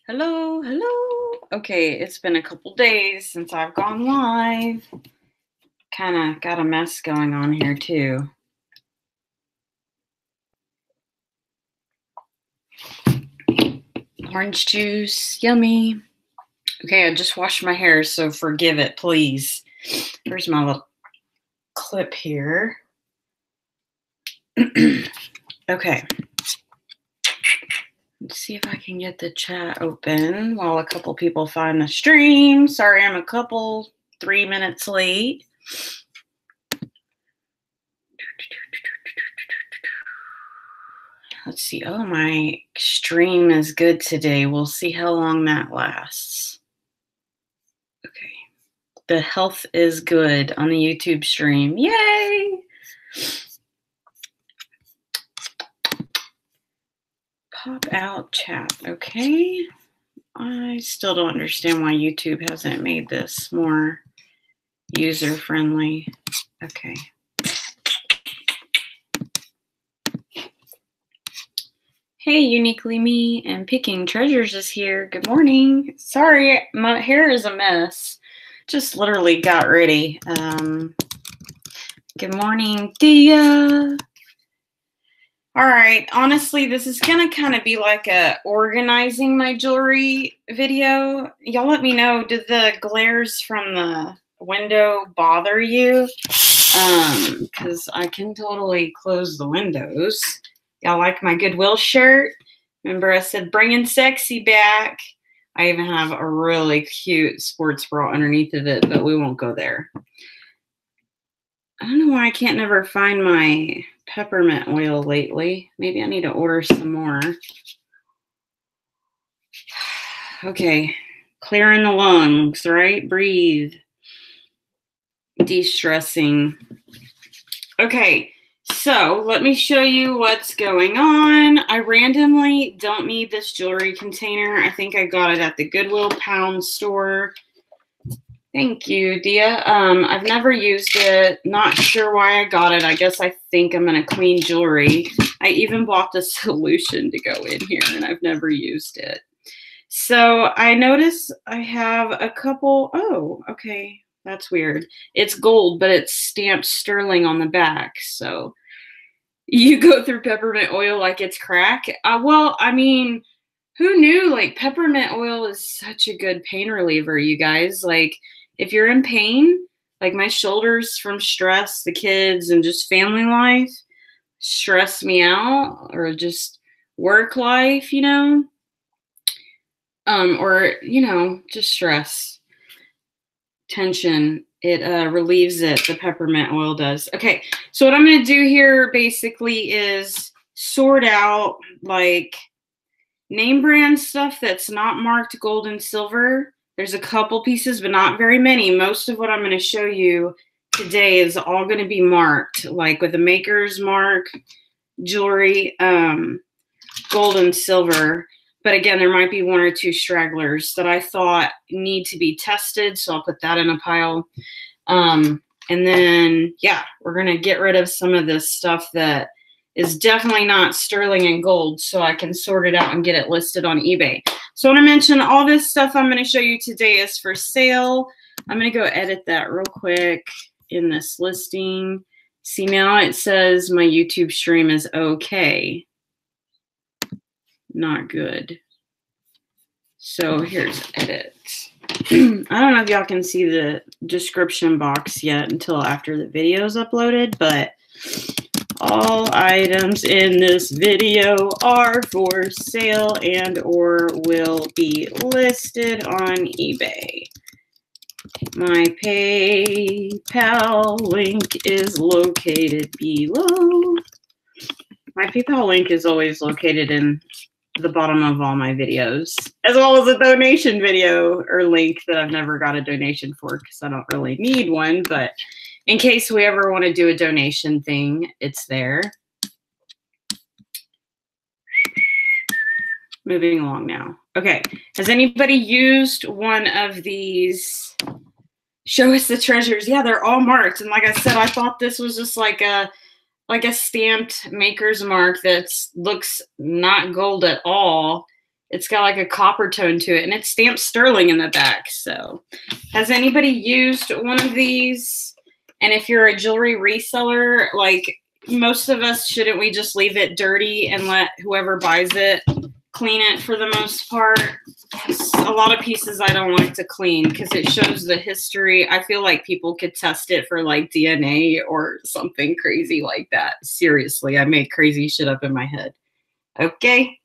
Hello, hello. Okay, it's been a couple days since I've gone live. Kind of got a mess going on here too. Orange juice, yummy. Okay, I just washed my hair, so forgive it, please. Here's my little clip here. Okay. Let's see if I can get the chat open while a couple people find the stream. Sorry, I'm a 3 minutes late. Let's see. Oh, my stream is good today. We'll see how long that lasts. Okay. The health is good on the YouTube stream. Yay! Pop out chat. Okay. I still don't understand why YouTube hasn't made this more user-friendly. Okay. Hey, Uniquely Me and Picking Treasures is here. Good morning. Sorry, my hair is a mess. Just literally got ready. Good morning, Dia. All right, honestly, this is gonna kind of be like a organizing my jewelry video. Y'all let me know, did the glares from the window bother you? Because I can totally close the windows. Y'all like my Goodwill shirt? Remember I said bringing sexy back? I even have a really cute sports bra underneath of it, but we won't go there. I don't know why I can't never find my peppermint oil lately. Maybe I need to order some more. Okay, clearing the lungs, right? Breathe. De-stressing. Okay, so let me show you what's going on. I randomly don't need this jewelry container. I think I got it at the Goodwill pound store. Thank you, Dia. I've never used it. Not sure why I got it. I guess I think I'm going to clean jewelry. I even bought the solution to go in here, and I've never used it. So I notice I have a couple. Oh, okay. That's weird. It's gold, but it's stamped sterling on the back. So you go through peppermint oil like it's crack. Well, I mean, who knew? Like, peppermint oil is such a good pain reliever, you guys. Like, if you're in pain, like my shoulders from stress, the kids, and just family life stress me out, or just work life, you know, or, you know, just stress, tension, it relieves it. The peppermint oil does. Okay, so what I'm going to do here basically is sort out like name brand stuff that's not marked gold and silver. There's a couple pieces, but not very many. Most of what I'm going to show you today is all going to be marked, like with a maker's mark, jewelry, gold and silver. But again, there might be one or two stragglers that I thought need to be tested, so I'll put that in a pile. And then, yeah, we're going to get rid of some of this stuff that is definitely not sterling and gold, so I can sort it out and get it listed on eBay. So I want to mention all this stuff I'm going to show you today is for sale. I'm going to go edit that real quick in this listing. See, now it says my YouTube stream is okay. Not good. So here's edit. I don't know if y'all can see the description box yet until after the video is uploaded, but all items in this video are for sale and or will be listed on eBay. My PayPal link is located below. My PayPal link is always located in the bottom of all my videos, as well as a donation video or link that I've never got a donation for because I don't really need one, but in case we ever want to do a donation thing, it's there. Moving along now. Okay, has anybody used one of these? Show us the treasures. Yeah, they're all marked. And like I said, I thought this was just like a stamped maker's mark that looks not gold at all. It's got like a copper tone to it, and it's stamped sterling in the back. So has anybody used one of these? And if you're a jewelry reseller, like most of us, shouldn't we just leave it dirty and let whoever buys it clean it for the most part? A lot of pieces I don't like to clean because it shows the history. I feel like people could test it for like DNA or something crazy like that. Seriously, I make crazy shit up in my head. Okay.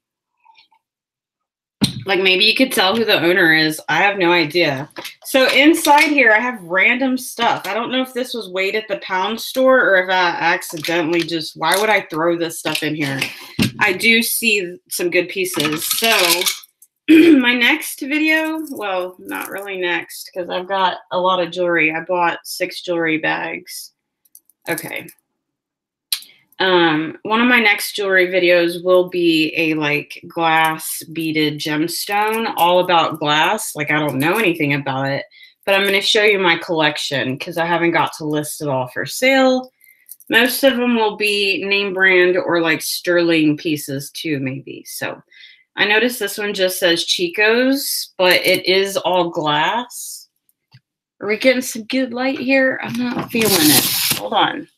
Like maybe you could tell who the owner is. I have no idea. So inside here, I have random stuff. I don't know if this was weighed at the pound store or if I accidentally just, why would I throw this stuff in here? I do see some good pieces. So my next video, well, not really next because I've got a lot of jewelry. I bought 6 jewelry bags. Okay. One of my next jewelry videos will be a like glass beaded gemstone, all about glass. Like I don't know anything about it, but I'm going to show you my collection because I haven't got to list it all for sale. Most of them will be name brand or like sterling pieces too, maybe. So I noticed this one just says Chico's, but it is all glass. Are we getting some good light here? I'm not feeling it. Hold on.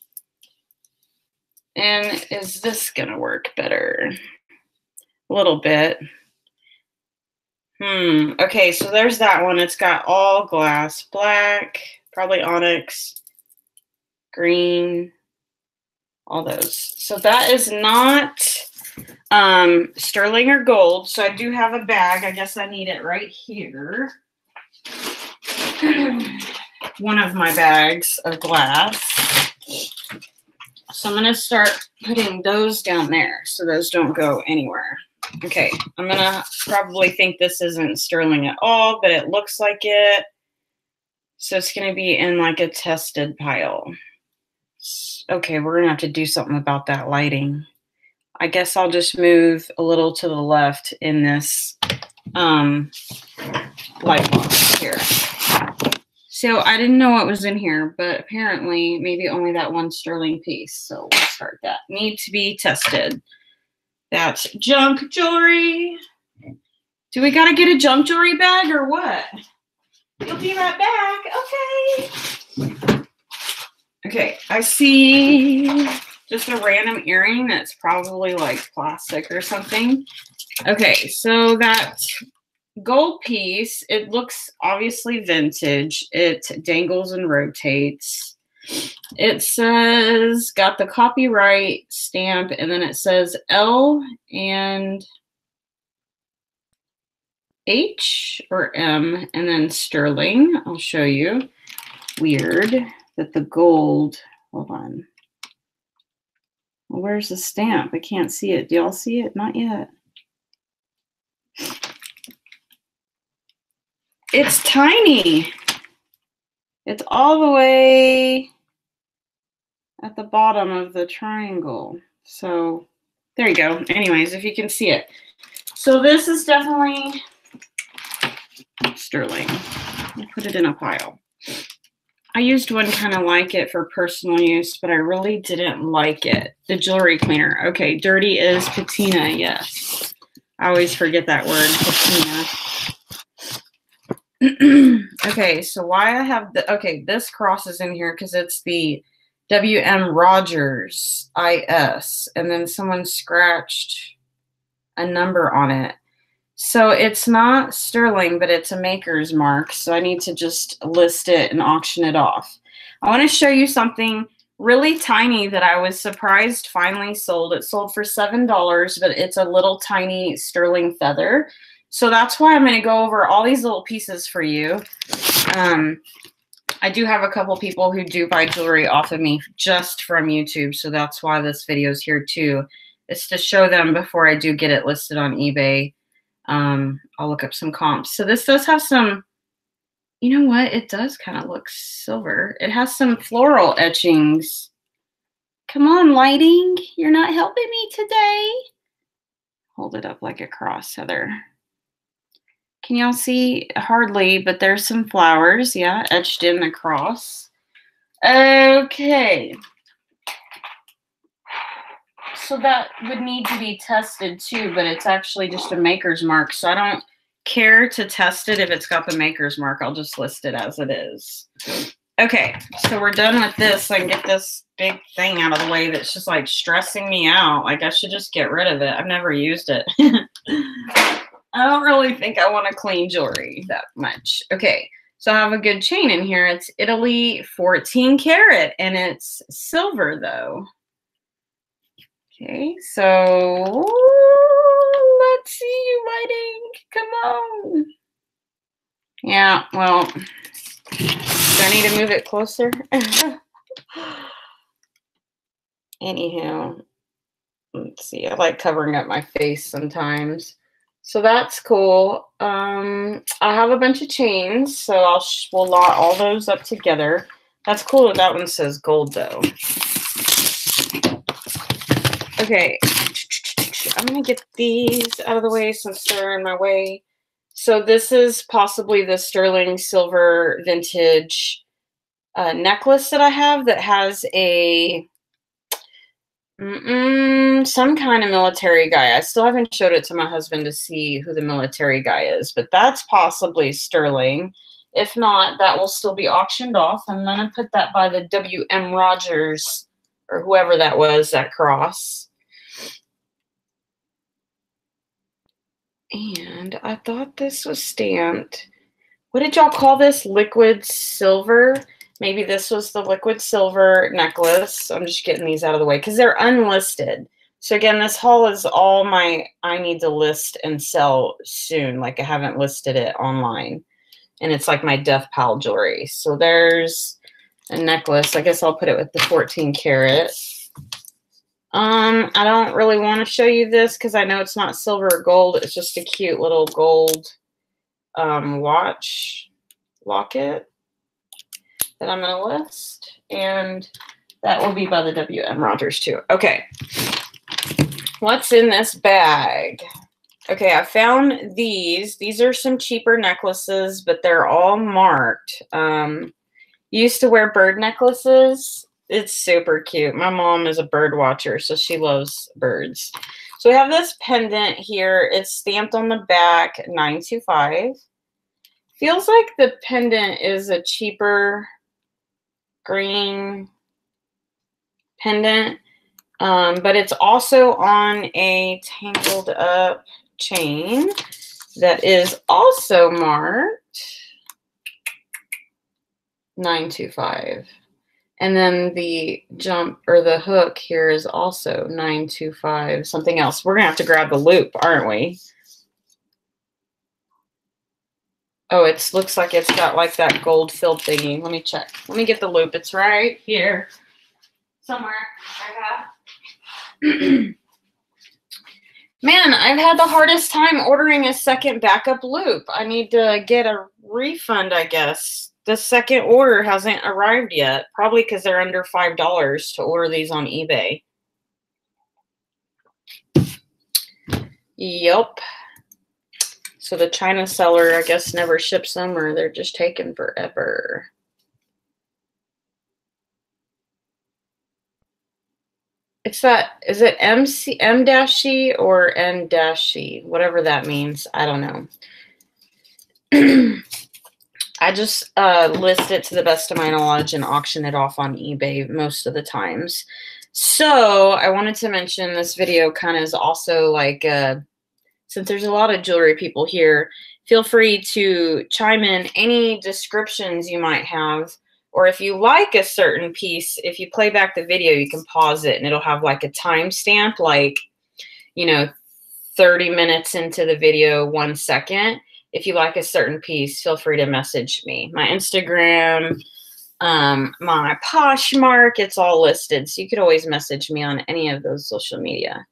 And is this going to work better? A little bit. Okay, so there's that one. It's got all glass, black, probably onyx, green, all those. So that is not sterling or gold. So I do have a bag. I guess I need it right here. One of my bags of glass. So I'm going to start putting those down there so those don't go anywhere. Okay, I'm going to probably think this isn't sterling at all, but it looks like it. So it's going to be in like a tested pile. Okay, we're going to have to do something about that lighting. I guess I'll just move a little to the left in this light box here. So I didn't know what was in here, but apparently maybe only that one sterling piece. So we'll start that. Need to be tested. That's junk jewelry. Do we got to get a junk jewelry bag or what? You'll be right back. Okay. Okay, I see just a random earring that's probably like plastic or something. Okay, so that gold piece, it looks obviously vintage. It dangles and rotates. It says, got the copyright stamp, and then it says L and H or M, and then sterling. I'll show you. Weird that the gold, hold on. Well, where's the stamp? I can't see it. Do y'all see it? Not yet. It's tiny. It's all the way at the bottom of the triangle. So there you go. Anyways, if you can see it. So this is definitely sterling. I'll put it in a pile. I used one kind of like it for personal use, but I really didn't like it. The jewelry cleaner. Okay, dirty is patina, yes. I always forget that word, patina. Okay, so why I have the, okay, this cross is in here because it's the W.M. Rogers IS, and then someone scratched a number on it. So it's not sterling, but it's a maker's mark, so I need to just list it and auction it off. I want to show you something really tiny that I was surprised finally sold. It sold for $7, but it's a little tiny sterling feather. So that's why I'm going to go over all these little pieces for you. I do have a couple people who do buy jewelry off of me just from YouTube, so that's why this video is here too. It's to show them before I do get it listed on eBay. I'll look up some comps. So this does have some, you know what? It does kind of look silver. It has some floral etchings. Come on, lighting. You're not helping me today. Hold it up like a cross, Heather. Can y'all see? Hardly, but there's some flowers, yeah, etched in the cross. Okay. So that would need to be tested too, but it's actually just a maker's mark. So I don't care to test it if it's got the maker's mark. I'll just list it as it is. Okay, so we're done with this. I can get this big thing out of the way that's just like stressing me out. Like I should just get rid of it. I've never used it. I don't really think I want to clean jewelry that much. Okay, so I have a good chain in here. It's Italy 14 karat and it's silver though. Okay, so let's see you lighting. Come on. Yeah, well, do I need to move it closer? Anywho, let's see. I like covering up my face sometimes. So that's cool. I have a bunch of chains, so we'll lot all those up together. That's cool that that one says gold though. Okay, I'm gonna get these out of the way since they're in my way. So this is possibly the sterling silver vintage necklace that I have that has a some kind of military guy. I still haven't showed it to my husband to see who the military guy is, but that's possibly sterling. If not, that will still be auctioned off. I'm gonna put that by the W.M. Rogers or whoever that was, that cross. And I thought this was stamped. What did y'all call this? Liquid silver? Maybe this was the liquid silver necklace. I'm just getting these out of the way because they're unlisted. So again, this haul is all I need to list and sell soon. Like I haven't listed it online. And it's like my death pile jewelry. So there's a necklace. I guess I'll put it with the 14 karat. I don't really want to show you this because I know it's not silver or gold. It's just a cute little gold watch locket that I'm going to list. And that will be by the W.M. Rogers too. Okay. What's in this bag? Okay, I found these. These are some cheaper necklaces, but they're all marked. Used to wear bird necklaces. It's super cute. My mom is a bird watcher, so she loves birds. So we have this pendant here. It's stamped on the back, 925. Feels like the pendant is a cheaper green pendant, but it's also on a tangled up chain that is also marked 925. And then the jump or the hook here is also 925, something else. We're going to have to grab the loop, aren't we? Oh, it looks like it's got like that gold filled thingy. Let me check. Let me get the loop. It's right here somewhere. Man, I've had the hardest time ordering a second backup loop. I need to get a refund, I guess. The second order hasn't arrived yet, probably because they're under $5 to order these on eBay. Yup. So the China seller, I guess, never ships them, or they're just taking forever. It's that, is it M-C or N-C? Whatever that means. I don't know. I just list it to the best of my knowledge and auction it off on eBay most of the times. So I wanted to mention this video kind of is also like, since there's a lot of jewelry people here, feel free to chime in any descriptions you might have. Or if you like a certain piece, if you play back the video, you can pause it and it'll have like a timestamp, like, you know, 30 minutes into the video, 1 second. If you like a certain piece, feel free to message me. My Instagram, my Poshmark, it's all listed. So you could always message me on any of those social media.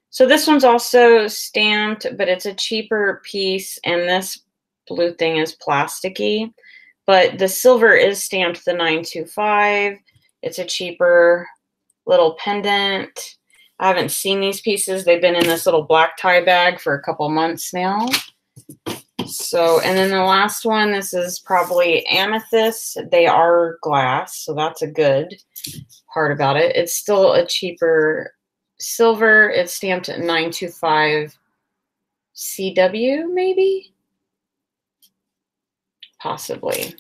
So this one's also stamped, but it's a cheaper piece. And this blue thing is plasticky. But the silver is stamped the 925. It's a cheaper little pendant. I haven't seen these pieces. They've been in this little black tie bag for a couple months now. So, and then the last one, this is probably amethyst. They are glass, so that's a good part about it. It's still a cheaper silver. It's stamped at 925 CW, maybe? Possibly.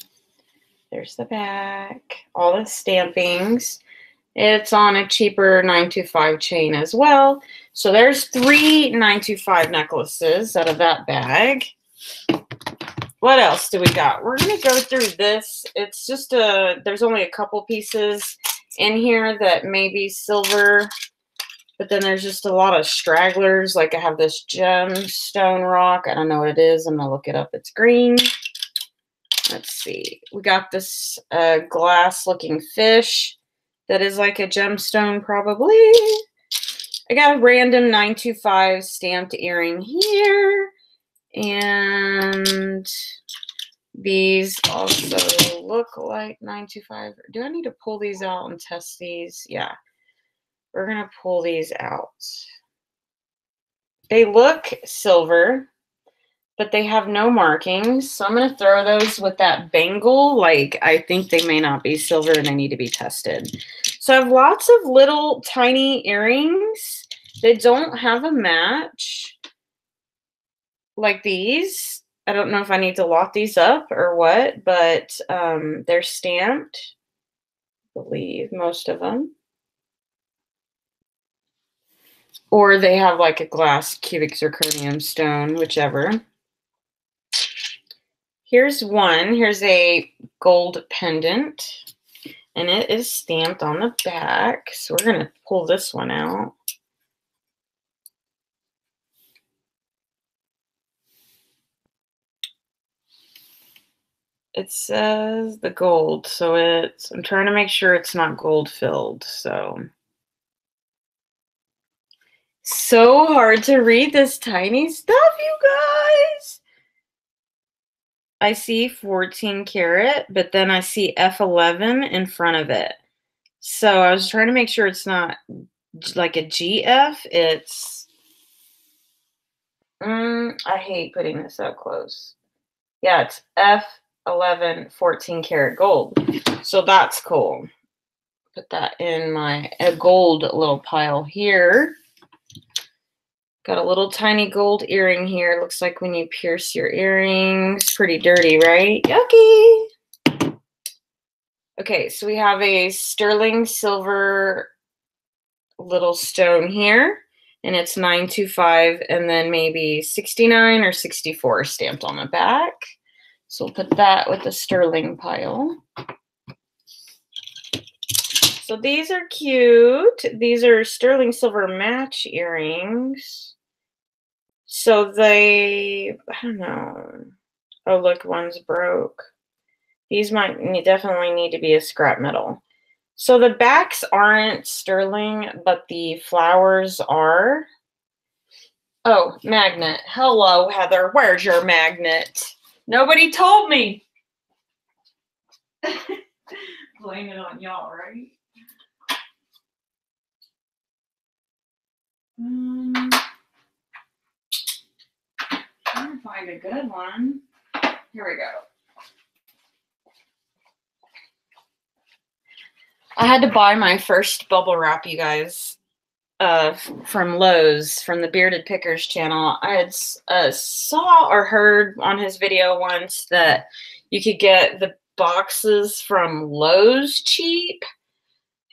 There's the back. All the stampings. It's on a cheaper 925 chain as well. So there's 3 925 necklaces out of that bag. What else do we got? We're going to go through this. It's just there's only a couple pieces in here that may be silver, but then there's just a lot of stragglers. Like I have this gemstone rock. I don't know what it is. I'm going to look it up. It's green. Let's see. We got this glass looking fish that is like a gemstone probably. I got a random 925 stamped earring here. And these also look like 925. Do I need to pull these out and test these? Yeah. We're going to pull these out. They look silver, but they have no markings. So I'm going to throw those with that bangle. Like, I think they may not be silver and they need to be tested. So I have lots of little tiny earrings that don't have a match. Like these. I don't know if I need to lock these up or what, but they're stamped, I believe, most of them. Or they have like a glass cubic zirconium stone, whichever. Here's one. Here's a gold pendant, and it is stamped on the back. So we're going to pull this one out. It says the gold, so I'm trying to make sure it's not gold filled, so hard to read this tiny stuff, you guys. I see 14 karat, but then I see F11 in front of it. So I was trying to make sure it's not like a GF. It's, I hate putting this up close. Yeah, it's F11 14 karat gold. So that's cool. Put that in my gold little pile here. Got a little tiny gold earring here. Looks like when you pierce your earrings. Pretty dirty, right? Yucky. Okay, so we have a sterling silver little stone here. And it's 925 and then maybe 69 or 64 stamped on the back. So we'll put that with the sterling pile. So these are cute. These are sterling silver match earrings. So they, I don't know. Oh, look, one's broke. These might definitely need to be a scrap metal. So the backs aren't sterling, but the flowers are. Oh, magnet. Hello, Heather. Where's your magnet? Nobody told me. Blame it on y'all, right? Trying to find a good one. Here we go. I had to buy my first bubble wrap, you guys, from Lowe's, from the Bearded Pickers channel. I had saw or heard on his video once that you could get the boxes from Lowe's cheap,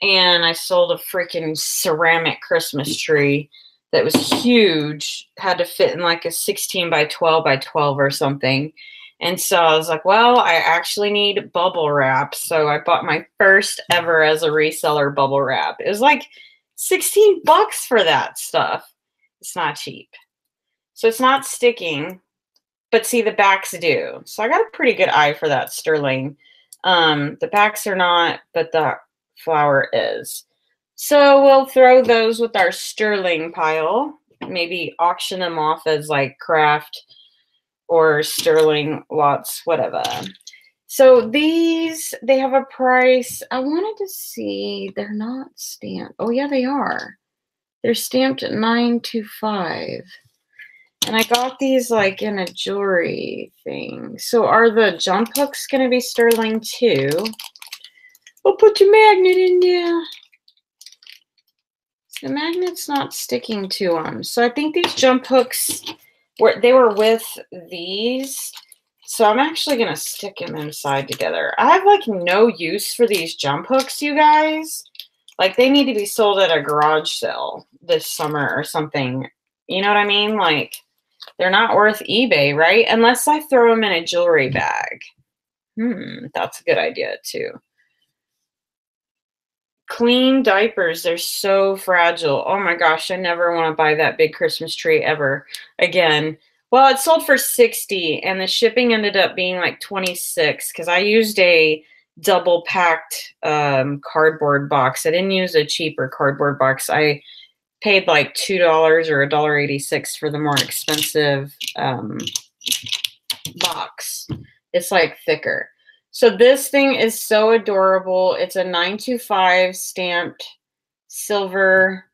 and I sold a freaking ceramic Christmas tree that was huge, had to fit in like a 16 by 12 by 12 or something. And so I was like, well, I actually need bubble wrap. So I bought my first ever as a reseller bubble wrap. It was like 16 bucks for that stuff. It's not cheap. So it's not sticking, but see, the backs do. So I got a pretty good eye for that sterling. The backs are not, but the flower is. So we'll throw those with our sterling pile, maybe auction them off as like craft or sterling lots, whatever. So these, they have a price. I wanted to see, they're not stamped. Oh yeah, they are. They're stamped at $9.25. And I got these like in a jewelry thing. So are the jump hooks going to be sterling too? We'll put your magnet in there. The magnet's not sticking to them. So I think these jump hooks, they were with these. So I'm actually going to stick them inside together. I have like no use for these jump hooks, you guys. Like they need to be sold at a garage sale this summer or something. You know what I mean? Like they're not worth eBay, right? Unless I throw them in a jewelry bag. That's a good idea too. Clean diapers, they're so fragile. Oh my gosh, I never want to buy that big Christmas tree ever again. Well, it sold for $60 and the shipping ended up being like $26 because I used a double packed cardboard box. I didn't use a cheaper cardboard box. I paid like $2 or $1.86 for the more expensive box. It's like thicker. So this thing is so adorable. It's a 925 stamped silver.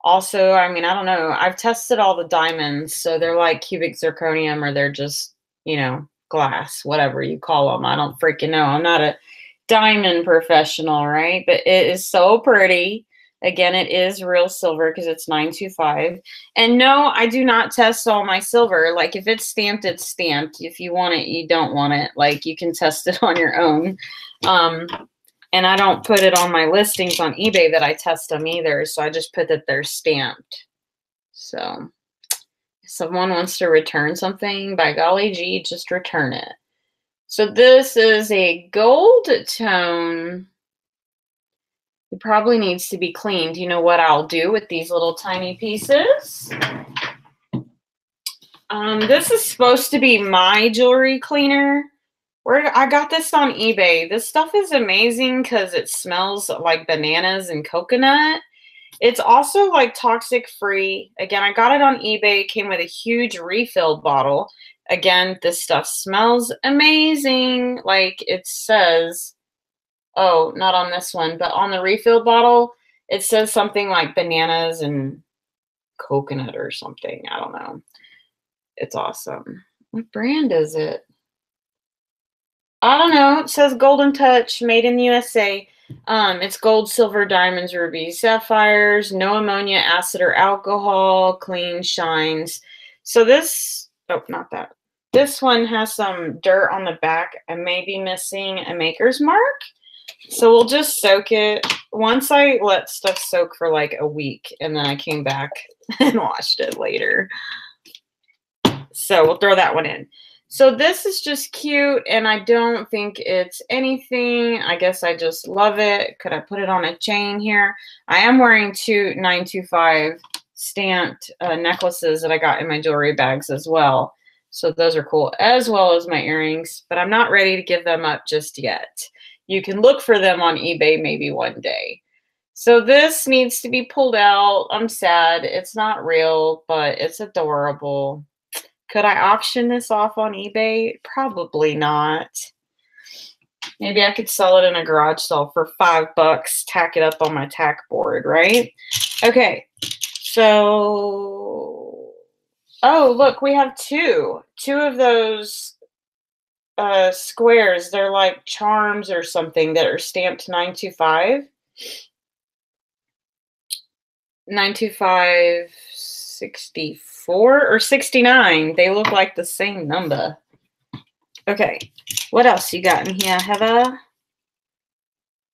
Also, I mean, I don't know. I've tested all the diamonds. So they're like cubic zirconium or they're just, you know, glass, whatever you call them. I don't freaking know. I'm not a diamond professional, right? But it is so pretty. Again, it is real silver because it's 925. And no, I do not test all my silver. Like if it's stamped, it's stamped. If you want it, you don't want it. Like you can test it on your own. And I don't put it on my listings on eBay that I test them either. So I just put that they're stamped. So if someone wants to return something, by golly gee, just return it. So this is a gold tone. It probably needs to be cleaned. You know what I'll do with these little tiny pieces? This is supposed to be my jewelry cleaner. I got this on eBay. This stuff is amazing because it smells like bananas and coconut. It's also like toxic free. Again, I got it on eBay. It came with a huge refill bottle. Again, this stuff smells amazing. Like it says, oh, not on this one, but on the refill bottle, it says something like bananas and coconut or something. I don't know. It's awesome. What brand is it? I don't know. It says Golden Touch, made in the USA. It's gold, silver, diamonds, rubies, sapphires, no ammonia, acid, or alcohol, clean, shines. So this, oh, not that. This one has some dirt on the back. I may be missing a maker's mark. So we'll just soak it. Once I let stuff soak for like a week, and then I came back and washed it later. So we'll throw that one in. So this is just cute, and I don't think it's anything. I guess I just love it. Could I put it on a chain here? I am wearing two 925 stamped necklaces that I got in my jewelry bags as well. So those are cool, as well as my earrings, but I'm not ready to give them up just yet. You can look for them on eBay maybe one day. So this needs to be pulled out. I'm sad. It's not real, but it's adorable. Could I auction this off on eBay? Probably not. Maybe I could sell it in a garage sale for $5, tack it up on my tack board, right? Okay, so, oh, look, we have two of those squares. They're like charms or something that are stamped 925. 925 64 or 69. They look like the same number. Okay, what else you got in here, Heather?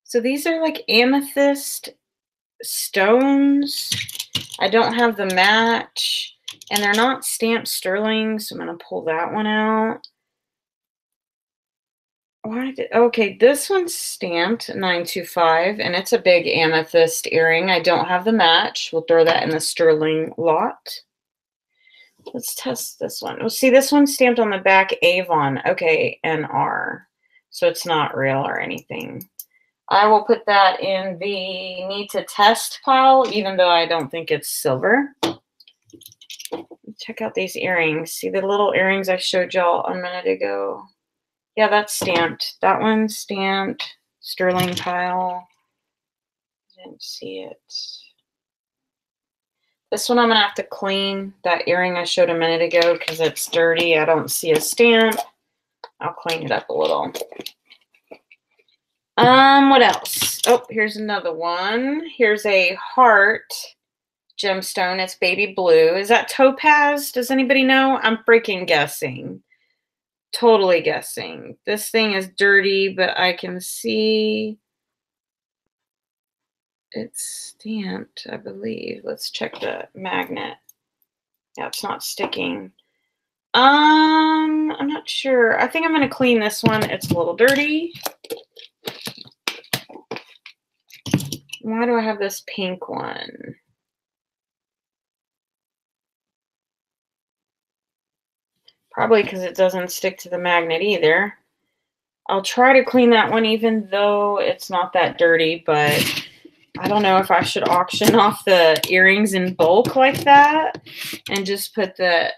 So these are like amethyst stones. I don't have the match, and they're not stamped sterling, so I'm going to pull that one out. Okay, this one's stamped 925, and it's a big amethyst earring. I don't have the match. We'll throw that in the sterling lot. Let's test this one. Well, see, this one's stamped on the back Avon. Okay, NR. So it's not real or anything. I will put that in the need to test pile, even though I don't think it's silver. Check out these earrings. See the little earrings I showed y'all a minute ago? Yeah, that's stamped. That one's stamped. Sterling pile. Didn't see it. This one I'm going to have to clean. That earring I showed a minute ago because it's dirty. I don't see a stamp. I'll clean it up a little. What else? Oh, here's another one. Here's a heart. gemstone. It's baby blue. Is that topaz? Does anybody know? I'm freaking guessing. Totally guessing. This thing is dirty, but I can see it's stamped, I believe. Let's check the magnet. Yeah, it's not sticking. I'm not sure. I think I'm going to clean this one. It's a little dirty. Why do I have this pink one? Probably because it doesn't stick to the magnet either. I'll try to clean that one even though it's not that dirty, but I don't know if I should auction off the earrings in bulk like that and just put the,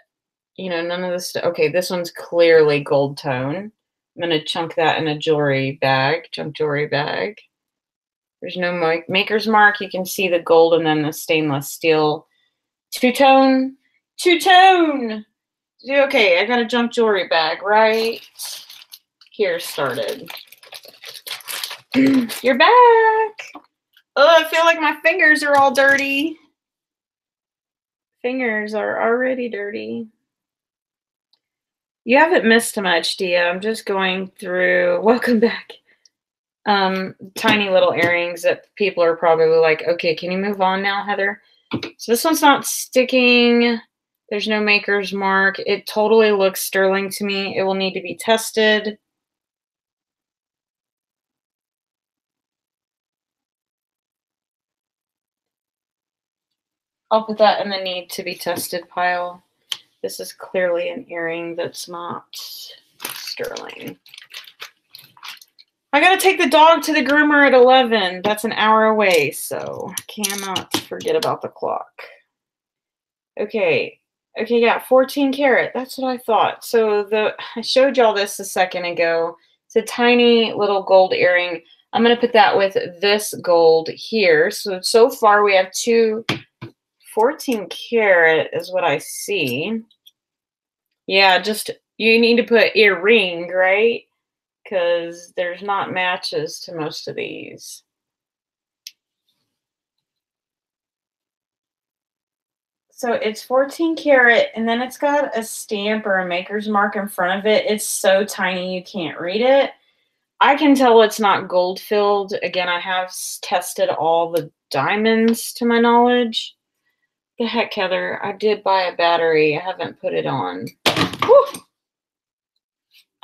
you know, none of this. Okay, this one's clearly gold tone. I'm going to chunk that in a jewelry bag, junk jewelry bag. There's no maker's mark. You can see the gold and then the stainless steel. Two-tone. Two-tone. Okay, I got a junk jewelry bag right here started. You're back. Oh, I feel like my fingers are all dirty. Fingers are already dirty. You haven't missed much, Dia. I'm just going through. Welcome back. Tiny little earrings that people are probably like, okay, can you move on now, Heather? So this one's not sticking. There's no maker's mark. It totally looks sterling to me. It will need to be tested. I'll put that in the need to be tested pile. This is clearly an earring that's not sterling. I gotta take the dog to the groomer at 11. That's an hour away, so I cannot forget about the clock. Okay, yeah, 14 karat. That's what I thought. So I showed y'all this a second ago. It's a tiny little gold earring. I'm gonna put that with this gold here. So far we have two 14 karat is what I see. Yeah, just you need to put earring, right? Because there's not matches to most of these. So it's 14 karat, and then it's got a stamp or a maker's mark in front of it. It's so tiny you can't read it. I can tell it's not gold filled. Again, I have tested all the diamonds to my knowledge. The heck, Heather, I did buy a battery. I haven't put it on. Whew.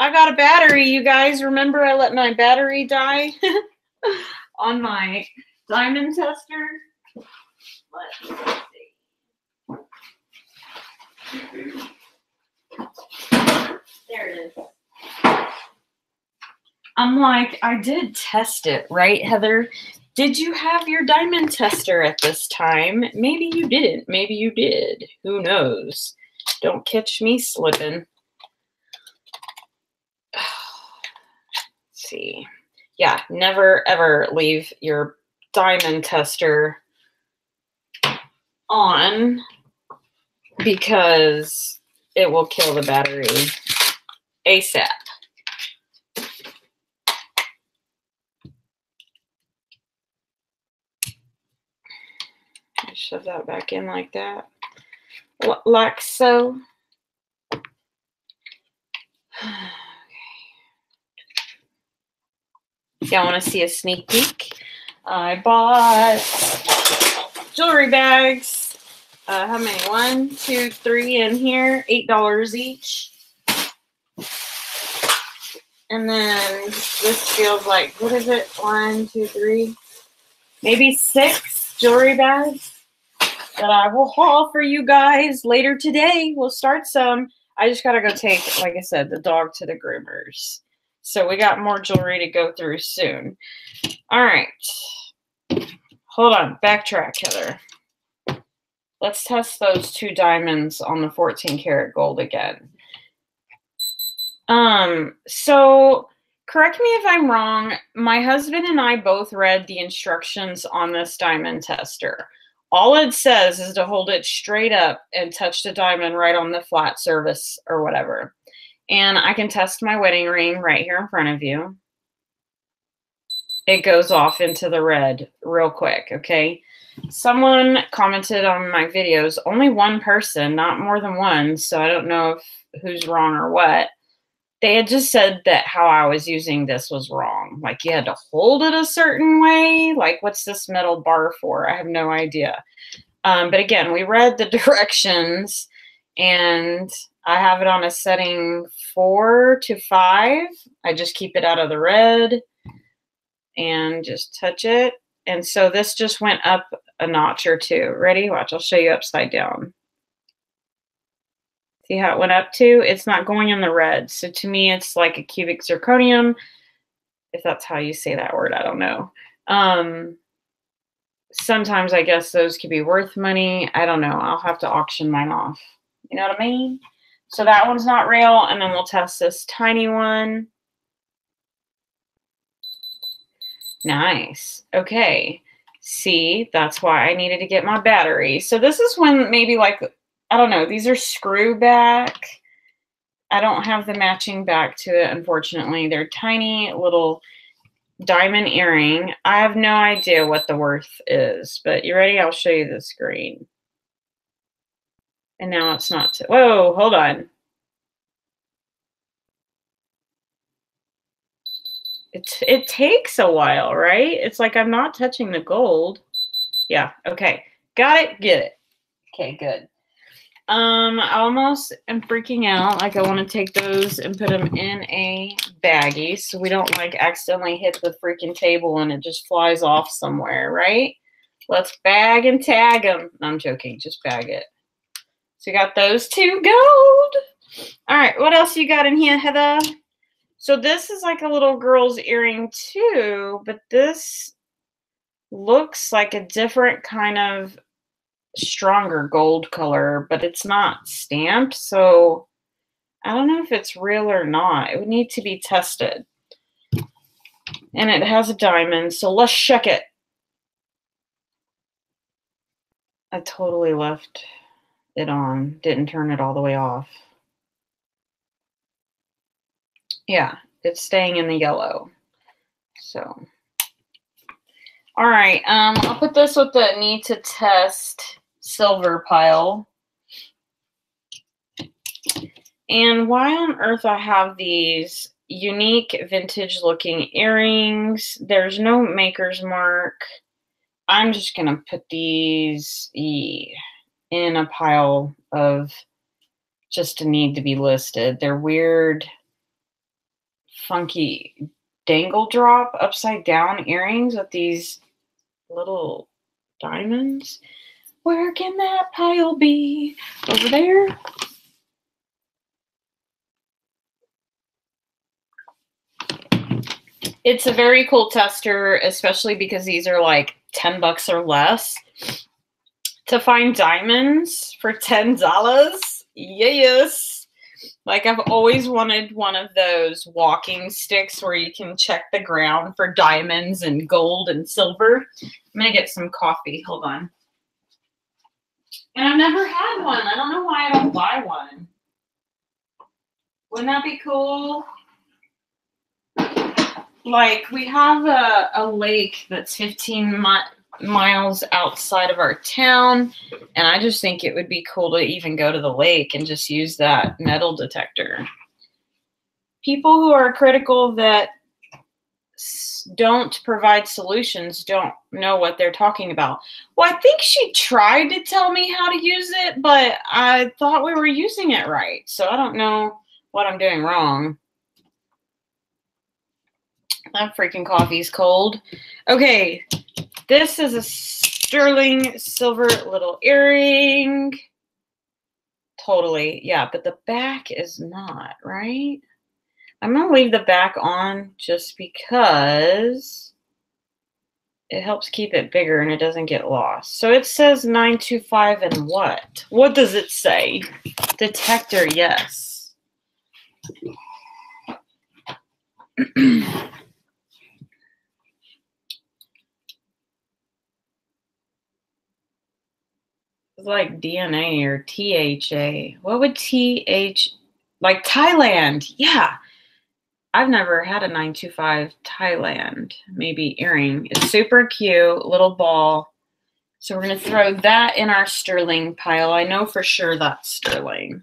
I got a battery, you guys. Remember I let my battery die on my diamond tester? Let's see. There it is. I'm like, I did test it, right, Heather? Did you have your diamond tester at this time? Maybe you didn't. Maybe you did. Who knows? Don't catch me slipping. Let's see. Yeah, never, ever leave your diamond tester on because it will kill the battery ASAP. Shove that back in like that. Like so. Y'all want to see a sneak peek? I bought jewelry bags. How many? 1, 2, 3 in here. $8 each. And then this feels like, what is it? 1, 2, 3, maybe 6 jewelry bags that I will haul for you guys later today. We'll start some. I just got to go take, like I said, the dog to the groomers. So we got more jewelry to go through soon. All right. Hold on. Backtrack, Heather. Let's test those 2 diamonds on the 14 karat gold again. So correct me if I'm wrong. My husband and I both read the instructions on this diamond tester. All it says is to hold it straight up and touch the diamond right on the flat surface or whatever. And I can test my wedding ring right here in front of you. It goes off into the red real quick, okay? Someone commented on my videos, only one person, not more than one, so I don't know if who's wrong or what. They had just said that how I was using this was wrong. Like you had to hold it a certain way. Like what's this metal bar for? I have no idea. But again, we read the directions and I have it on a setting 4 to 5. I just keep it out of the red and just touch it. And so this just went up a notch or two. Ready? Watch, I'll show you upside down. See how it went up to? It's not going in the red. So to me, it's like a cubic zirconium, if that's how you say that word, I don't know. Sometimes I guess those could be worth money. I don't know. I'll have to auction mine off. You know what I mean? So that one's not real. And then we'll test this tiny one. Nice. Okay. See, that's why I needed to get my battery. So this is when maybe like, I don't know, these are screw back. I don't have the matching back to it, unfortunately. They're tiny little diamond earring. I have no idea what the worth is, but you ready? I'll show you the screen. And now it's not. Whoa, hold on. It takes a while, right? It's like I'm not touching the gold. Yeah, okay. Got it, get it. Okay, good. I almost am freaking out. Like I want to take those and put them in a baggie so we don't like accidentally hit the freaking table and it just flies off somewhere, right? Let's bag and tag them. No, I'm joking. Just bag it. So you got those two gold. All right, what else you got in here, Heather? So this is like a little girl's earring too, but this looks like a different kind of stronger gold color, but it's not stamped, so I don't know if it's real or not. It would need to be tested. And it has a diamond, so let's check it. I totally left it on, didn't turn it all the way off. Yeah, it's staying in the yellow. So, all right, I'll put this with the need to test silver pile. And why on earth I have these unique vintage looking earrings? There's no maker's mark. I'm just gonna put these in a pile of just to need to be listed. They're weird, funky dangle drop upside down earrings with these little diamonds. Where can that pile be? Over there? It's a very cool tester, especially because these are like 10 bucks or less. To find diamonds for $10, yes. Like I've always wanted one of those walking sticks where you can check the ground for diamonds and gold and silver. I'm gonna get some coffee, hold on. And I've never had one. I don't know why I don't buy one. Wouldn't that be cool? Like we have a lake that's 15 miles outside of our town, and I just think it would be cool to even go to the lake and just use that metal detector. People who are critical that don't provide solutions don't know what they're talking about. Well, I think she tried to tell me how to use it, but I thought we were using it right, so I don't know what I'm doing wrong. That freaking coffee's cold. Okay, this is a sterling silver little earring. Totally, yeah, but the back is not, right? I'm going to leave the back on just because it helps keep it bigger and it doesn't get lost. So it says 925 and what? What does it say? Detector, yes. It's like DNA or THA. What would TH, like Thailand? Yeah. I've never had a 925 Thailand, maybe earring. It's super cute, little ball. So we're going to throw that in our sterling pile. I know for sure that's sterling.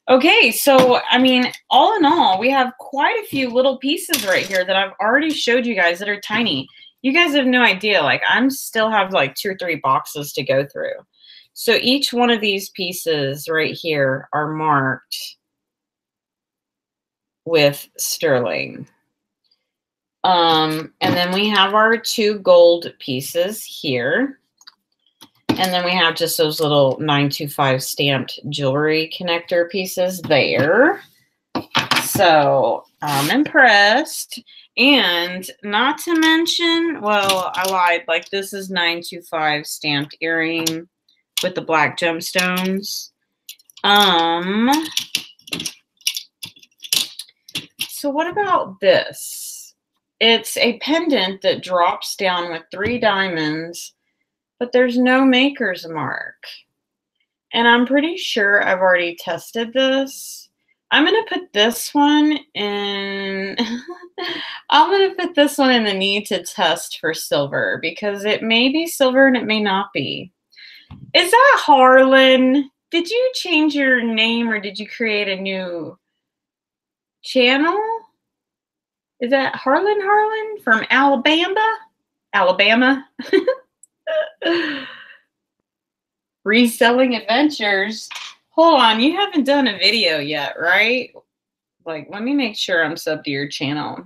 Okay, so, I mean, all in all, we have quite a few little pieces right here that I've already showed you guys that are tiny. You guys have no idea. Like, I'm still have like 2 or 3 boxes to go through. So each one of these pieces right here are marked with sterling. And then we have our 2 gold pieces here. And then we have just those little 925 stamped jewelry connector pieces there. So I'm impressed. And not to mention, well, I lied. Like, this is 925 stamped earring with the black gemstones. So what about this? It's a pendant that drops down with 3 diamonds, but there's no maker's mark. And I'm pretty sure I've already tested this. I'm going to put this one in, I'm going to put this one in the need to test for silver because it may be silver and it may not be. Is that Harlan? Did you change your name or did you create a new channel? Is that Harlan from Alabama? Alabama? Reselling adventures. Hold on, you haven't done a video yet, right? Like, let me make sure I'm subbed to your channel.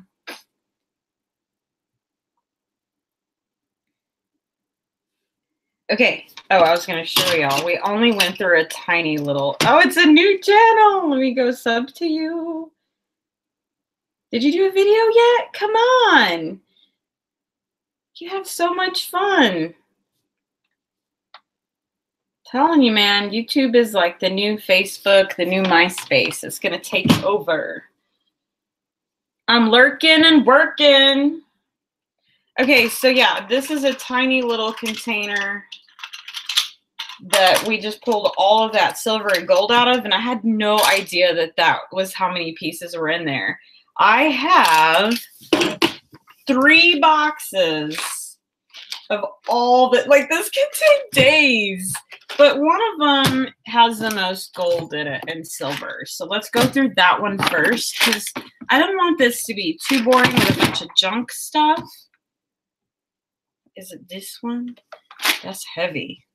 Okay. Oh, I was going to show y'all. We only went through a tiny little... Oh, it's a new channel. Let me go sub to you. Did you do a video yet? Come on. You have so much fun. Telling you, man, YouTube is like the new Facebook, the new MySpace. It's going to take over. I'm lurking and working. Okay, so yeah, this is a tiny little container that we just pulled all of that silver and gold out of, and I had no idea that that was how many pieces were in there. I have 3 boxes of all that, like, this can take days, but one of them has the most gold in it and silver. So let's go through that one first, because I don't want this to be too boring with a bunch of junk stuff. Is it this one? That's heavy.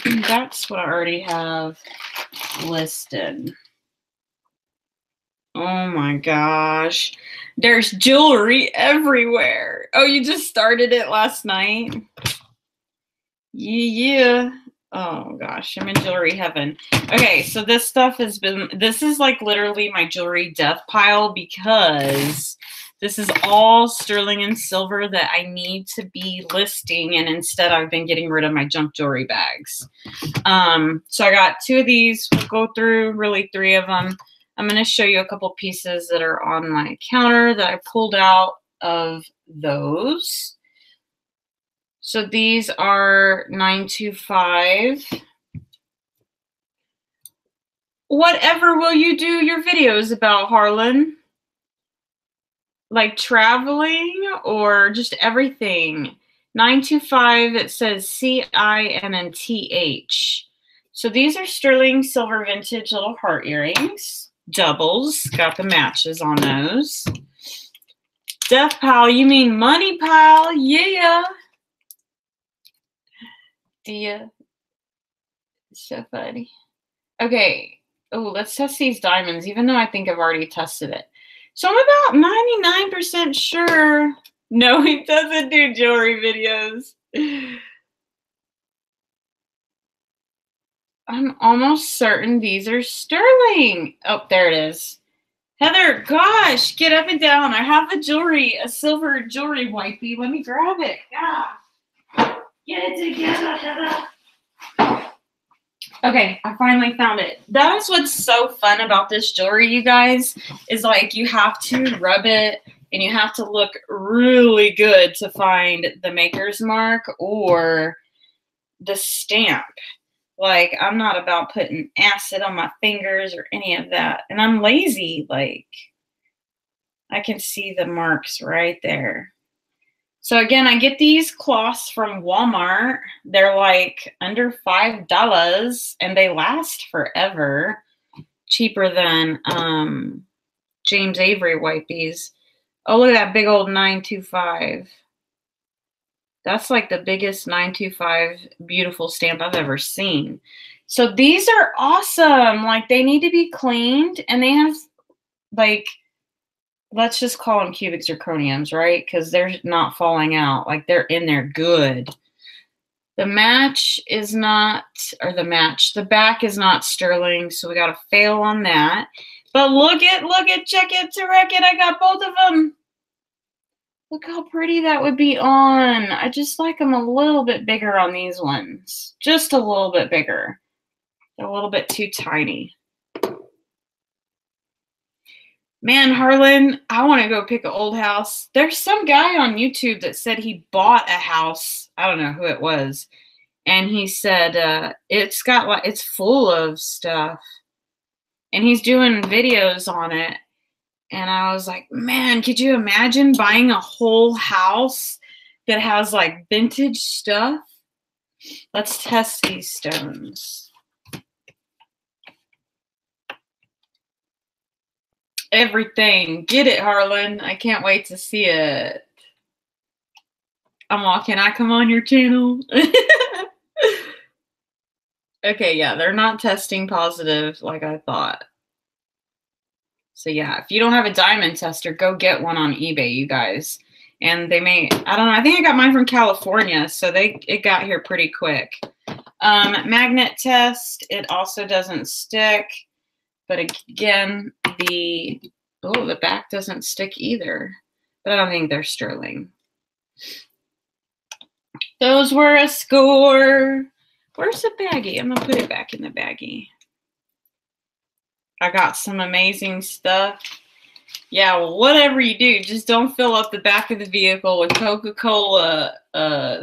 That's what I already have listed. Oh my gosh. There's jewelry everywhere. Oh, you just started it last night? Yeah. Oh gosh, I'm in jewelry heaven. Okay, so this stuff has been, this is like literally my jewelry death pile because this is all sterling and silver that I need to be listing, and instead I've been getting rid of my junk jewelry bags. So I got 2 of these. We'll go through really 3 of them. I'm going to show you a couple pieces that are on my counter that I pulled out of those. So these are 925. Whatever will you do your videos about, Harlan? Like traveling or just everything? 925, it says CINNTH. So these are sterling silver vintage little heart earrings. Doubles. Got the matches on those. Death pile, you mean money pile? Yeah. Yeah. So funny. Okay. Oh, let's test these diamonds, even though I think I've already tested it. So I'm about 99% sure. No, he doesn't do jewelry videos. I'm almost certain these are sterling. Oh, there it is. Heather, gosh, get up and down. I have a silver jewelry wipey. Let me grab it. Yeah. Get it together, Heather. Okay, I finally found it. That is what's so fun about this jewelry, you guys, is like you have to rub it and you have to look really good to find the maker's mark or the stamp. Like, I'm not about putting acid on my fingers or any of that. And I'm lazy. Like, I can see the marks right there. So again, I get these cloths from Walmart. They're like under $5 and they last forever. Cheaper than James Avery wipies. Oh, look at that big old 925. That's like the biggest 925 beautiful stamp I've ever seen. So these are awesome. Like they need to be cleaned and they have like, let's just call them cubic zirconiums, right? Because they're not falling out. Like they're in there good. The match is not, or the back is not sterling. So we got to fail on that. But look it, check it, to wreck it. I got both of them. Look how pretty that would be on. I just like them a little bit bigger on these ones. Just a little bit bigger. They're a little bit too tiny. Man, Harlan, I want to go pick an old house. There's some guy on YouTube that said he bought a house. I don't know who it was. And he said it's full of stuff. And he's doing videos on it. And I was like, man, could you imagine buying a whole house that has like vintage stuff? Let's test these stones. Everything. Get it, Harlan. I can't wait to see it. I'm all, can I come on your channel? Okay, yeah, they're not testing positive like I thought. So yeah, if you don't have a diamond tester, go get one on eBay, you guys. And they may, I don't know, I think I got mine from California, so it got here pretty quick. Magnet test, it also doesn't stick. But again, the back doesn't stick either. But I don't think they're sterling. Those were a score. Where's the baggie? I'm going to put it back in the baggie. I got some amazing stuff. Yeah, well, whatever you do, just don't fill up the back of the vehicle with Coca-Cola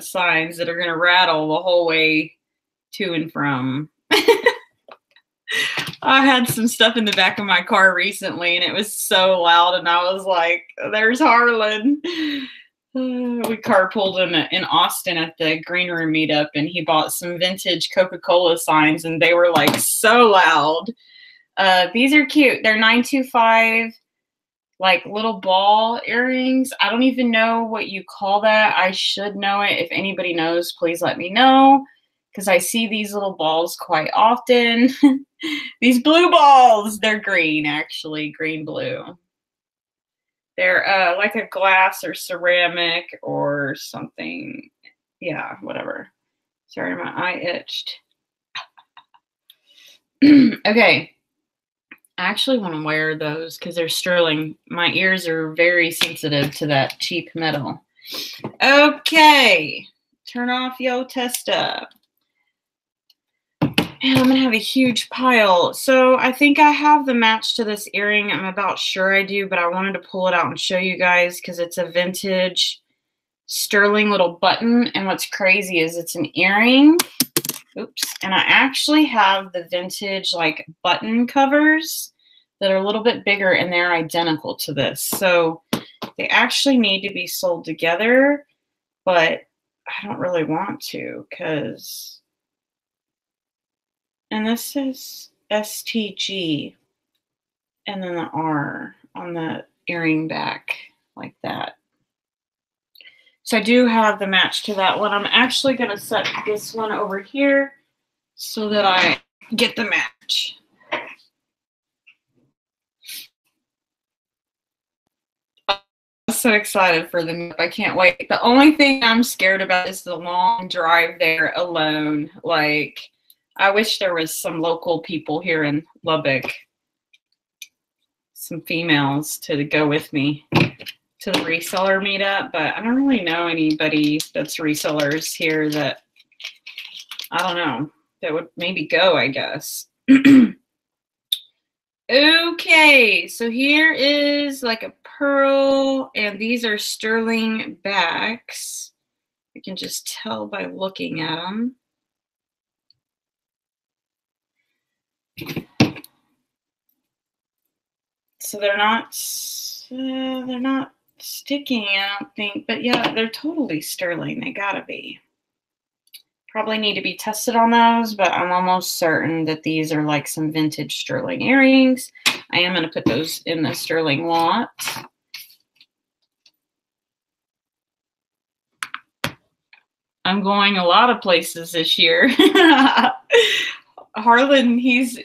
signs that are going to rattle the whole way to and from. I had some stuff in the back of my car recently, and it was so loud, and I was like, there's Harlan. We carpooled in Austin at the Green Room meetup, and he bought some vintage Coca-Cola signs, and they were like so loud. These are cute. They're 925, like little ball earrings. I don't even know what you call that. I should know it. If anybody knows, please let me know, because I see these little balls quite often. These blue balls, they're green, actually, green-blue. They're like a glass or ceramic or something. Yeah, whatever. Sorry, my eye itched. Okay. I actually want to wear those because they're sterling. My ears are very sensitive to that cheap metal. Okay. Turn off yo testa. And I'm going to have a huge pile. So I think I have the match to this earring. I'm about sure I do, but I wanted to pull it out and show you guys because it's a vintage sterling little button. And what's crazy is it's an earring. Oops. And I actually have the vintage like button covers that are a little bit bigger, and they're identical to this. So they actually need to be sold together, but I don't really want to because... And this is STG, and then the R on the earring back, like that. So I do have the match to that one. I'm actually going to set this one over here so that I get the match. I'm so excited for the map. I can't wait. The only thing I'm scared about is the long drive there alone. Like, I wish there was some local people here in Lubbock, some females to go with me to the reseller meetup, but I don't really know anybody that's resellers here that, I don't know, that would maybe go, I guess. Okay, so here is like a pearl, and these are sterling backs. You can just tell by looking at them. So they're not sticking, I don't think. But yeah, they're totally sterling. They gotta be. Probably need to be tested on those, but I'm almost certain that these are like some vintage sterling earrings. I am going to put those in the sterling lot. I'm going a lot of places this year. Harlan, he's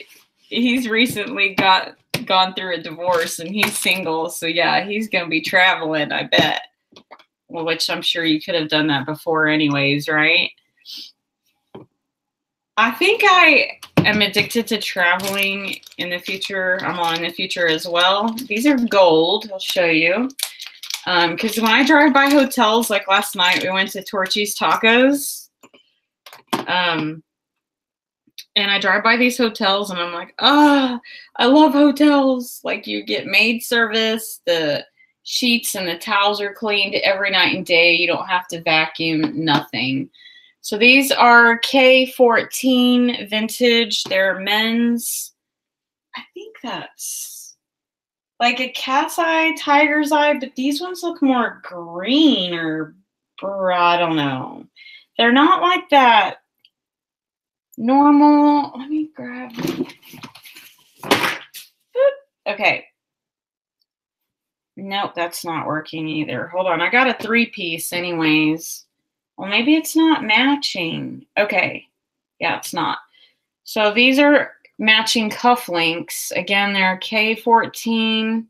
recently gone through a divorce and he's single, so yeah, he's going to be traveling, I bet. Well, which I'm sure you could have done that before anyways, right? I think I am addicted to traveling in the future. I'm on in the future as well. These are gold. I'll show you. Because when I drive by hotels, like last night, we went to Torchy's Tacos. And I drive by these hotels and I'm like, I love hotels. Like you get maid service, the sheets and the towels are cleaned every night and day. You don't have to vacuum, nothing. So these are K14 vintage. They're men's. I think that's like a cat's eye, tiger's eye, but these ones look more green or I don't know. They're not like that normal. Let me grab. Okay. Nope, that's not working either. Hold on. I got a 3-piece anyways. Well, maybe it's not matching. Okay. Yeah, it's not. So these are matching cufflinks. Again, they're K14.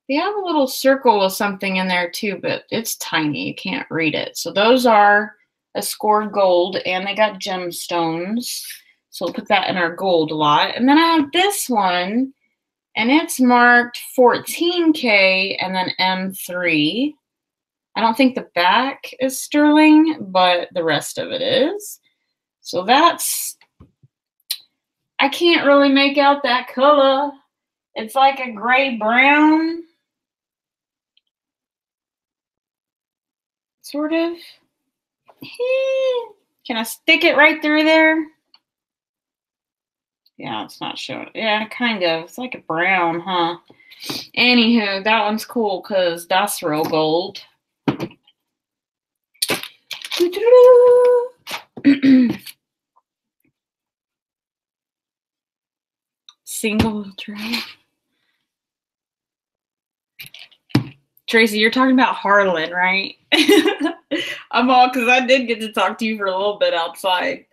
They have a little circle with something in there too, but it's tiny. You can't read it. So those are a scored gold, and they got gemstones. So we'll put that in our gold lot. And then I have this one, and it's marked 14K and then M3. I don't think the back is sterling, but the rest of it is. So that's, I can't really make out that color. It's like a gray brown. Sort of. Can I stick it right through there? Yeah, it's not showing. Yeah, kind of. It's like a brown, huh? Anywho, that one's cool because that's real gold. Single tray. Tracy, you're talking about Harlan, right? I'm all because I did get to talk to you for a little bit outside.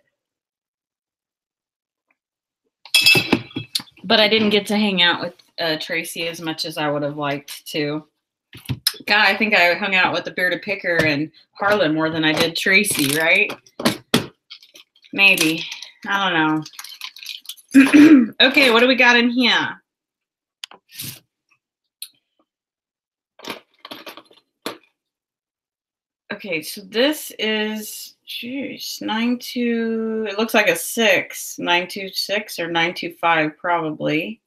But I didn't get to hang out with Tracy as much as I would have liked to. God, I think I hung out with the bearded picker and Harlan more than I did Tracy, right? Maybe. I don't know. Okay, what do we got in here? Okay, so this is, geez, 92, it looks like a 6, 926 or 925 probably.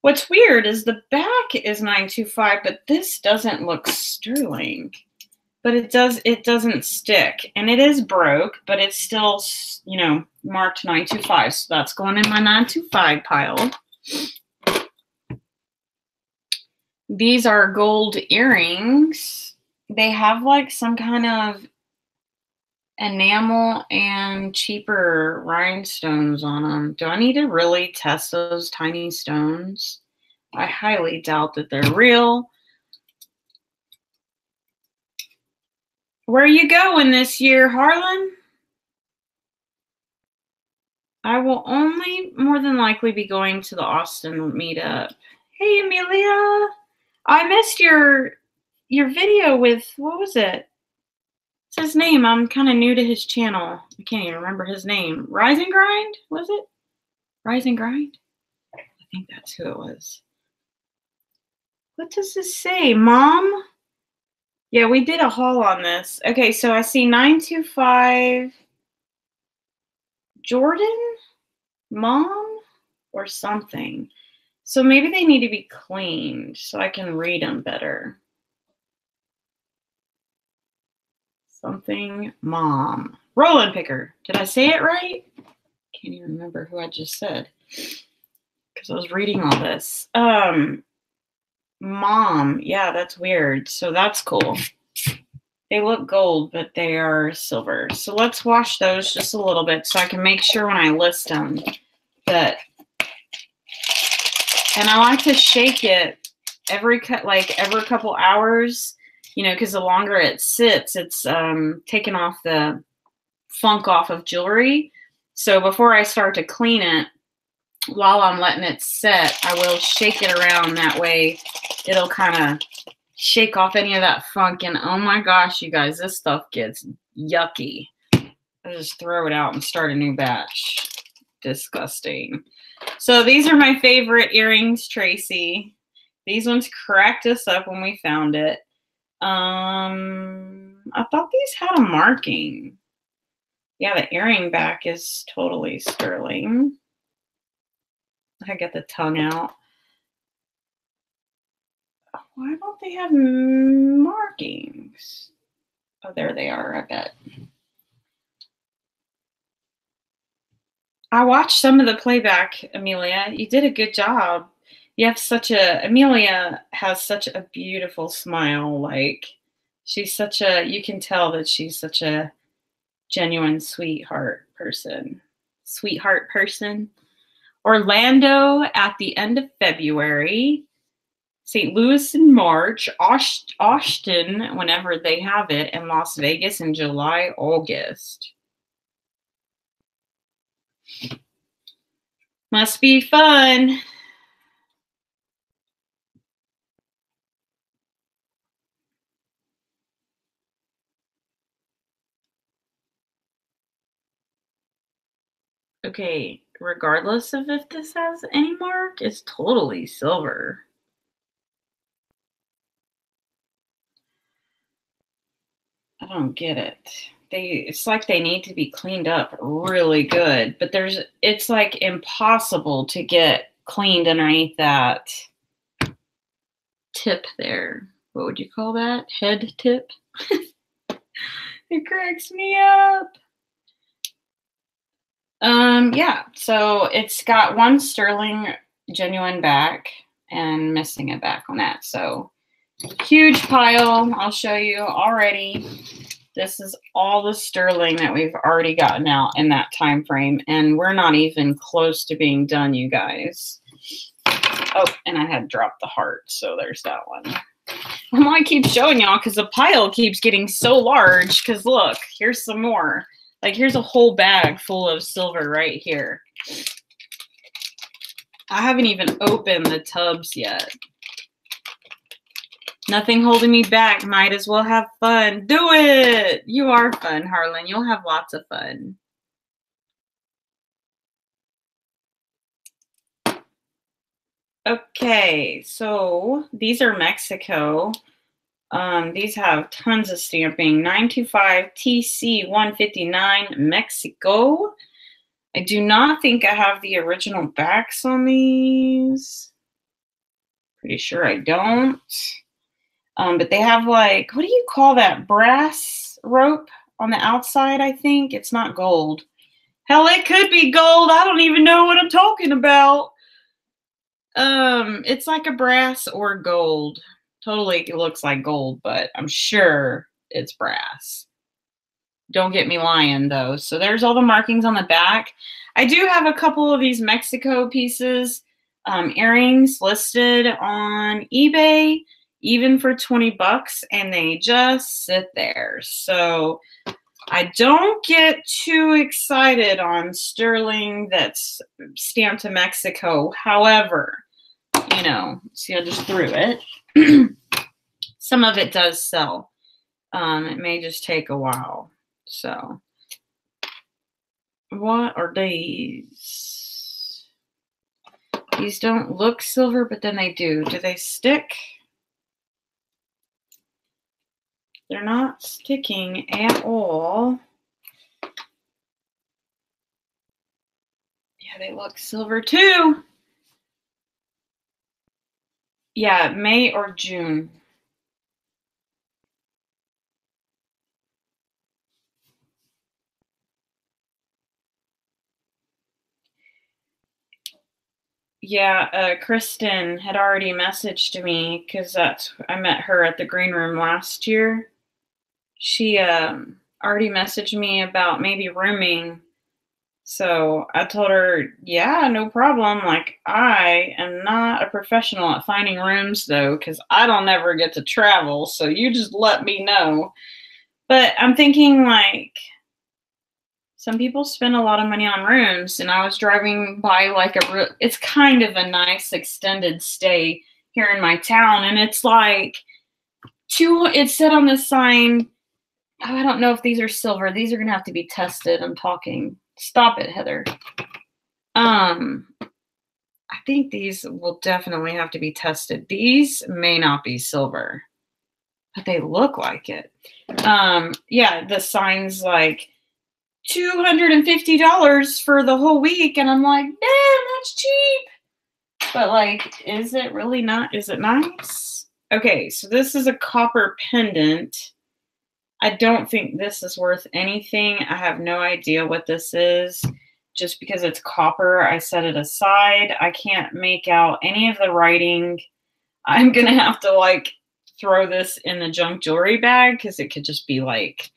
What's weird is the back is 925, but this doesn't look sterling. But it doesn't stick. And it is broke, but it's still, you know, marked 925. So that's going in my 925 pile. These are gold earrings. They have like some kind of enamel and cheaper rhinestones on them. Do I need to really test those tiny stones? I highly doubt that they're real. Where are you going this year, Harlan? I will only more than likely be going to the Austin meetup. Hey, Amelia. I missed your video with, what was it? What's his name? I'm kind of new to his channel. I can't even remember his name. Rise and Grind, was it? Rise and Grind? I think that's who it was. What does this say, Mom? Yeah, we did a haul on this. Okay, so I see 925 Jordan, Mom, or something. So maybe they need to be cleaned so I can read them better. Something Mom. Roland Picker. Did I say it right? Can't even remember who I just said because I was reading all this. Mom. Yeah, that's weird. So that's cool. They look gold, but they are silver. So let's wash those just a little bit so I can make sure when I list them that. And I like to shake it every couple hours, you know, because the longer it sits, it's taking off the funk off of jewelry. So before I start to clean it, while I'm letting it set, I will shake it around. That way it'll kind of shake off any of that funk. And oh my gosh, you guys, this stuff gets yucky. I just throw it out and start a new batch. Disgusting. So these are my favorite earrings, Tracy. These ones cracked us up when we found it. I thought these had a marking. Yeah, the earring back is totally sterling. I get the tongue out. Why don't they have markings? Oh, there they are, I bet. I watched some of the playback, Amelia. You did a good job. You have Amelia has such a beautiful smile. Like, she's you can tell that she's such a genuine sweetheart person. Orlando at the end of February. St. Louis in March, Austin whenever they have it, and Las Vegas in July, August. Must be fun. Okay, regardless of if this has any mark, it's totally silver. I don't get it. It's like they need to be cleaned up really good, but it's like impossible to get cleaned underneath that tip there. What would you call that? Head tip? It cracks me up. Yeah, so it's got one sterling genuine back and missing a back on that. So huge pile. I'll show you already. This is all the sterling that we've already gotten out in that time frame, and we're not even close to being done, you guys. Oh, and I had dropped the heart, so there's that one. I'm gonna keep showing y'all because the pile keeps getting so large. Because look, here's some more. Like, here's a whole bag full of silver right here. I haven't even opened the tubs yet. Nothing holding me back. Might as well have fun. Do it. You are fun, Harlan. You'll have lots of fun. Okay, so these are Mexico. These have tons of stamping. 925 TC 159 Mexico. I do not think I have the original backs on these. Pretty sure I don't. But they have, like, what do you call that? Brass rope on the outside, I think. It's not gold. Hell, it could be gold. I don't even know what I'm talking about. It's like a brass or gold. Totally it looks like gold, but I'm sure it's brass. Don't get me lying, though. So there's all the markings on the back. I do have a couple of these Mexico pieces, earrings listed on eBay, even for 20 bucks, and they just sit there. So I don't get too excited on sterling that's stamped to Mexico. However, you know, see, I just threw it. Some of it does sell. It may just take a while. So, what are these? These don't look silver, but then they do. Do they stick? They're not sticking at all. Yeah, they look silver too. Yeah, May or June. Yeah, Kristen had already messaged me because I met her at the green room last year. She already messaged me about maybe rooming. So I told her, yeah, no problem. Like, I am not a professional at finding rooms, though, because I don't ever get to travel. So you just let me know. But I'm thinking, like, some people spend a lot of money on rooms, and I was driving by, like, it's kind of a nice extended stay here in my town, and it's like, it said on the sign, oh, I don't know if these are silver. These are going to have to be tested. I'm talking. Stop it, Heather. I think these will definitely have to be tested. These may not be silver, but they look like it. Yeah, the sign's like $250 for the whole week, and I'm like, damn, that's cheap. But like, is it really not? Is it nice? Okay, so this is a copper pendant. I don't think this is worth anything. I have no idea what this is. Just because it's copper, I set it aside. I can't make out any of the writing. I'm going to have to like throw this in the junk jewelry bag because it could just be like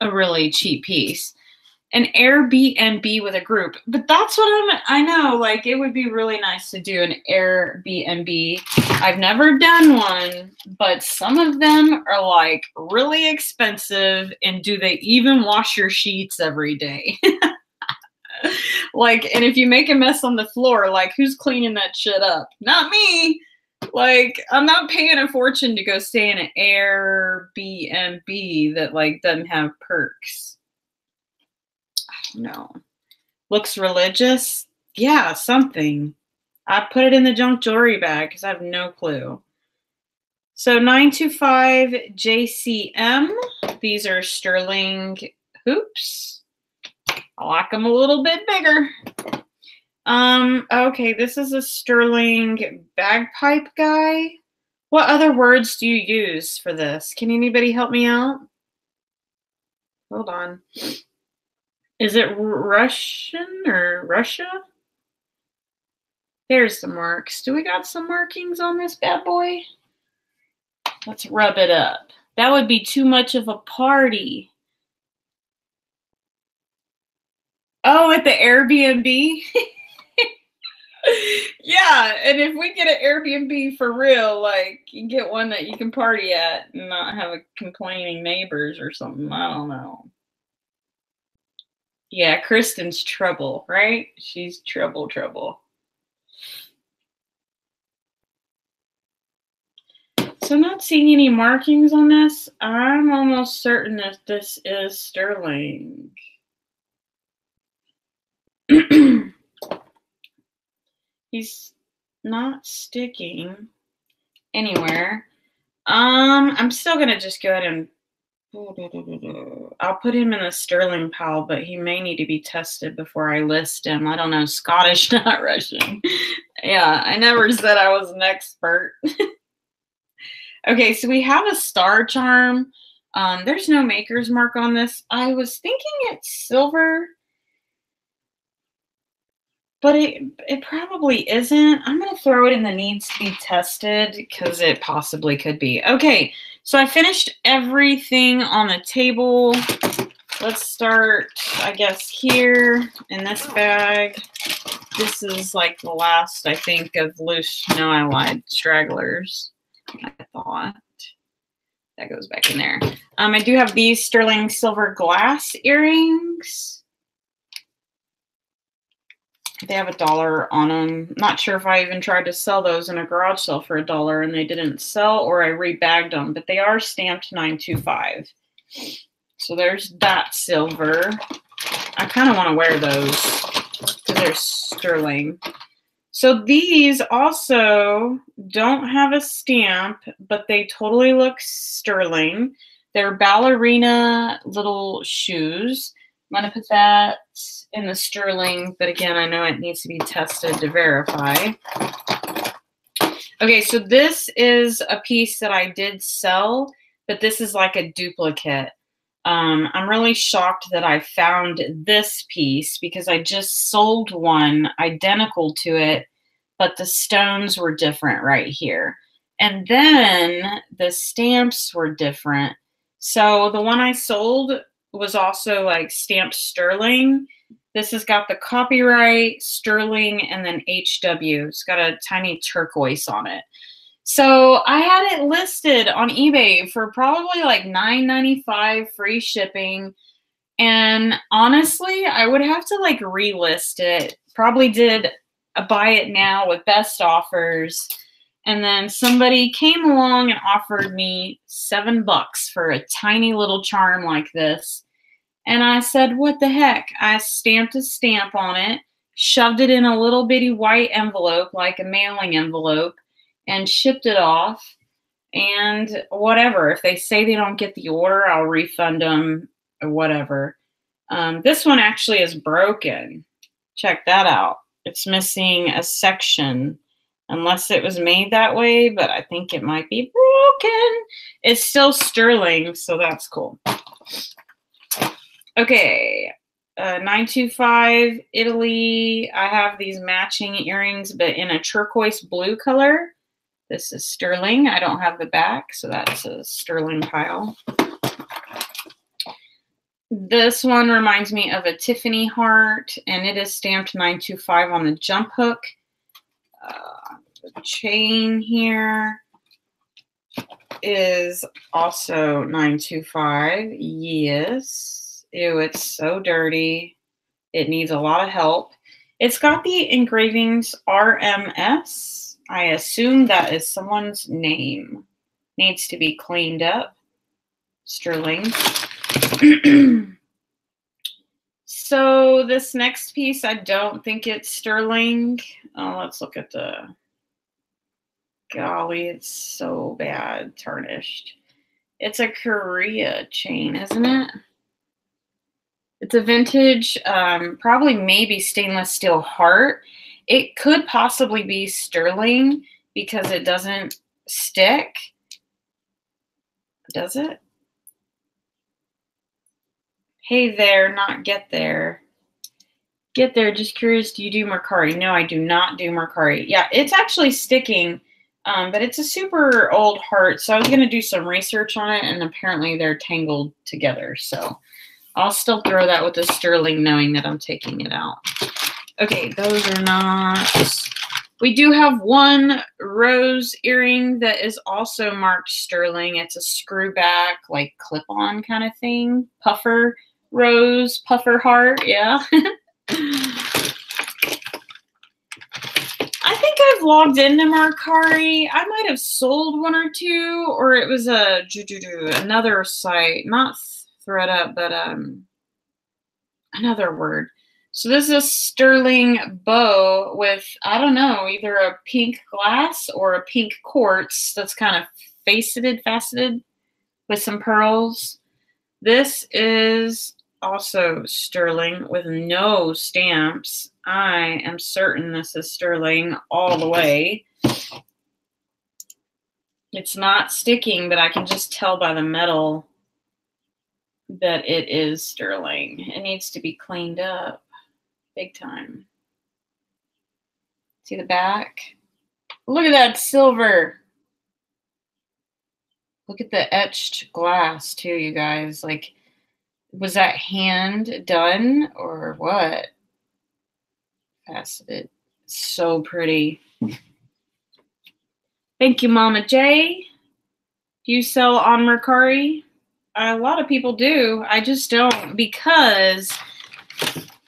a really cheap piece. An Airbnb with a group. But that's what I know, like it would be really nice to do an Airbnb. I've never done one, but some of them are like really expensive. And do they even wash your sheets every day? Like, and if you make a mess on the floor, like who's cleaning that shit up? Not me. Like, I'm not paying a fortune to go stay in an Airbnb that like doesn't have perks. No. Looks religious? Yeah, something. I put it in the junk jewelry bag because I have no clue. So 925 JCM. These are sterling hoops. I like them a little bit bigger. Okay, this is a sterling bagpipe guy. What other words do you use for this? Can anybody help me out? Hold on. Is it Russian or Russia? There's the marks. Do we got some markings on this bad boy? Let's rub it up. That would be too much of a party. Oh, at the Airbnb? Yeah, and if we get an Airbnb for real, like, you get one that you can party at and not have complaining neighbors or something. I don't know. Yeah, Kristen's trouble, right? She's trouble. So I'm not seeing any markings on this. I'm almost certain that this is sterling. He's not sticking anywhere. I'm still gonna just go ahead and I'll put him in the sterling pile, but he may need to be tested before I list him. I don't know, Scottish, not Russian. Yeah, I never said I was an expert. Okay, so we have a star charm. There's no maker's mark on this. I was thinking it's silver, but it probably isn't. I'm going to throw it in the needs to be tested because it possibly could be. Okay, so I finished everything on the table. Let's start, I guess, here in this bag. This is like the last, I think, of loose, no, I lied, stragglers. I thought. That goes back in there. I do have these sterling silver glass earrings. They have $1 on them. Not sure if I even tried to sell those in a garage sale for $1 and they didn't sell, or I rebagged them, but they are stamped 925. So there's that silver. I kind of want to wear those because they're sterling. So these also don't have a stamp, but they totally look sterling. They're ballerina little shoes. I'm going to put that in the sterling, but again, I know it needs to be tested to verify. Okay, so this is a piece that I did sell, but this is like a duplicate. I'm really shocked that I found this piece because I just sold one identical to it, but the stones were different right here. And then the stamps were different. So the one I sold was also like stamped sterling. This has got the copyright, sterling, and then HW. It's got a tiny turquoise on it. So I had it listed on eBay for probably like $9.95 free shipping. And honestly, I would have to like relist it. Probably did a buy it now with best offers. And then somebody came along and offered me $7 for a tiny little charm like this. And I said, what the heck? I stamped a stamp on it, shoved it in a little bitty white envelope, like a mailing envelope, and shipped it off. And whatever, if they say they don't get the order, I'll refund them or whatever. This one actually is broken. Check that out. It's missing a section, unless it was made that way, but I think it might be broken. It's still sterling, so that's cool. Okay, 925 Italy. I have these matching earrings, but in a turquoise blue color. This is sterling. I don't have the back, so that's a sterling pile. This one reminds me of a Tiffany heart, and it is stamped 925 on the jump hook. The chain here is also 925. Yes. Ew, it's so dirty. It needs a lot of help. It's got the engravings RMS. I assume that is someone's name. Needs to be cleaned up. Sterling. So this next piece, I don't think it's sterling. Oh, let's look at the... Golly, it's so bad, tarnished. It's a Korea chain, isn't it? It's a vintage, probably maybe stainless steel heart. It could possibly be sterling because it doesn't stick. Does it? Hey there, not get there. Get there, just curious, do you do Mercari? No, I do not do Mercari. Yeah, it's actually sticking, but it's a super old heart, so I was going to do some research on it, and apparently they're tangled together, so I'll still throw that with the sterling knowing that I'm taking it out. Okay, those are not... We do have one rose earring that is also marked sterling. It's a screw back, like clip-on kind of thing. Puffer rose, puffer heart, yeah. I think I've logged into Mercari. I might have sold one or two, or it was another site, not ThreadUp, but another word. So this is a sterling bow with, I don't know, either a pink glass or a pink quartz that's kind of faceted with some pearls. This is also sterling with no stamps. I am certain this is sterling all the way. It's not sticking, but I can just tell by the metal that it is sterling. It needs to be cleaned up big time. See the back? Look at that silver. Look at the etched glass too, you guys. Like, was that hand done or what? Faceted. So pretty. Thank you, Mama J. Do you sell on Mercari? A lot of people do. I just don't, because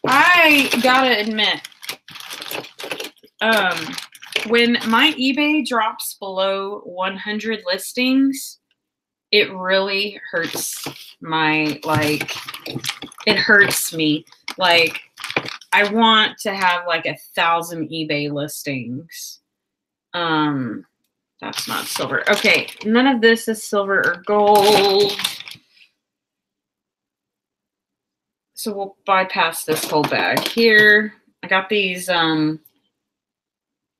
I gotta admit, when my eBay drops below 100 listings, it really hurts my, like, it hurts me. Like, I want to have like 1,000 eBay listings. That's not silver. Okay, none of this is silver or gold. So we'll bypass this whole bag here. I got these, I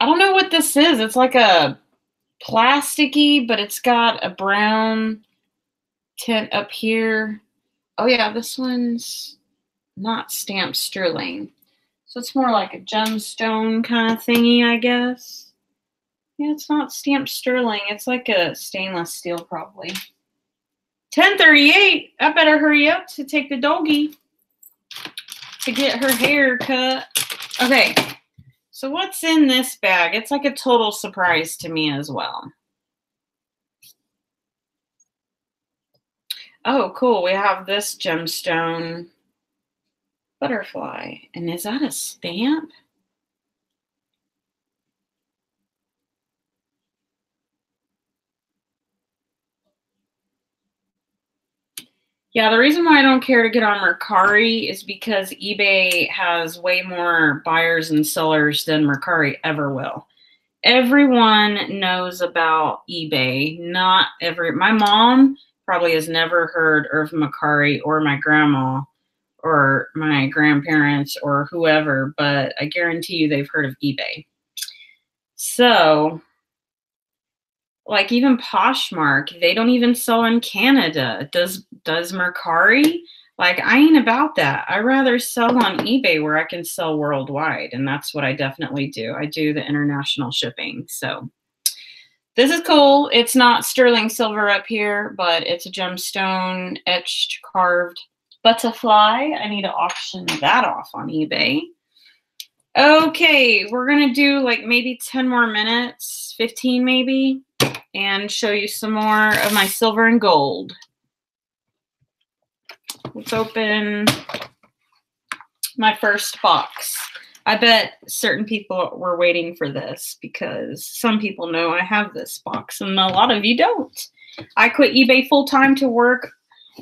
don't know what this is. It's like a plasticky, but it's got a brown tint up here. Oh yeah, this one's not stamped sterling. So it's more like a gemstone kind of thingy, I guess. Yeah, it's not stamped sterling. It's like a stainless steel probably. 10:38. I better hurry up to take the doggy to get her hair cut. Okay, so what's in this bag? It's like a total surprise to me as well. Oh, cool. We have this gemstone butterfly. And is that a stamp? Yeah, the reason why I don't care to get on Mercari is because eBay has way more buyers and sellers than Mercari ever will. Everyone knows about eBay. My mom probably has never heard of Mercari, or my grandma or my grandparents or whoever, but I guarantee you they've heard of eBay. So, like even Poshmark, they don't even sell in Canada. Does Mercari? Like, I ain't about that. I rather sell on eBay where I can sell worldwide, and that's what I definitely do. I do the international shipping. So this is cool. It's not sterling silver up here, but it's a gemstone etched carved butterfly. I need to auction that off on eBay. Okay, we're gonna do like maybe 10 more minutes, 15 maybe, and show you some more of my silver and gold. Let's open my first box. I bet certain people were waiting for this because some people know I have this box and a lot of you don't. I quit eBay full-time to work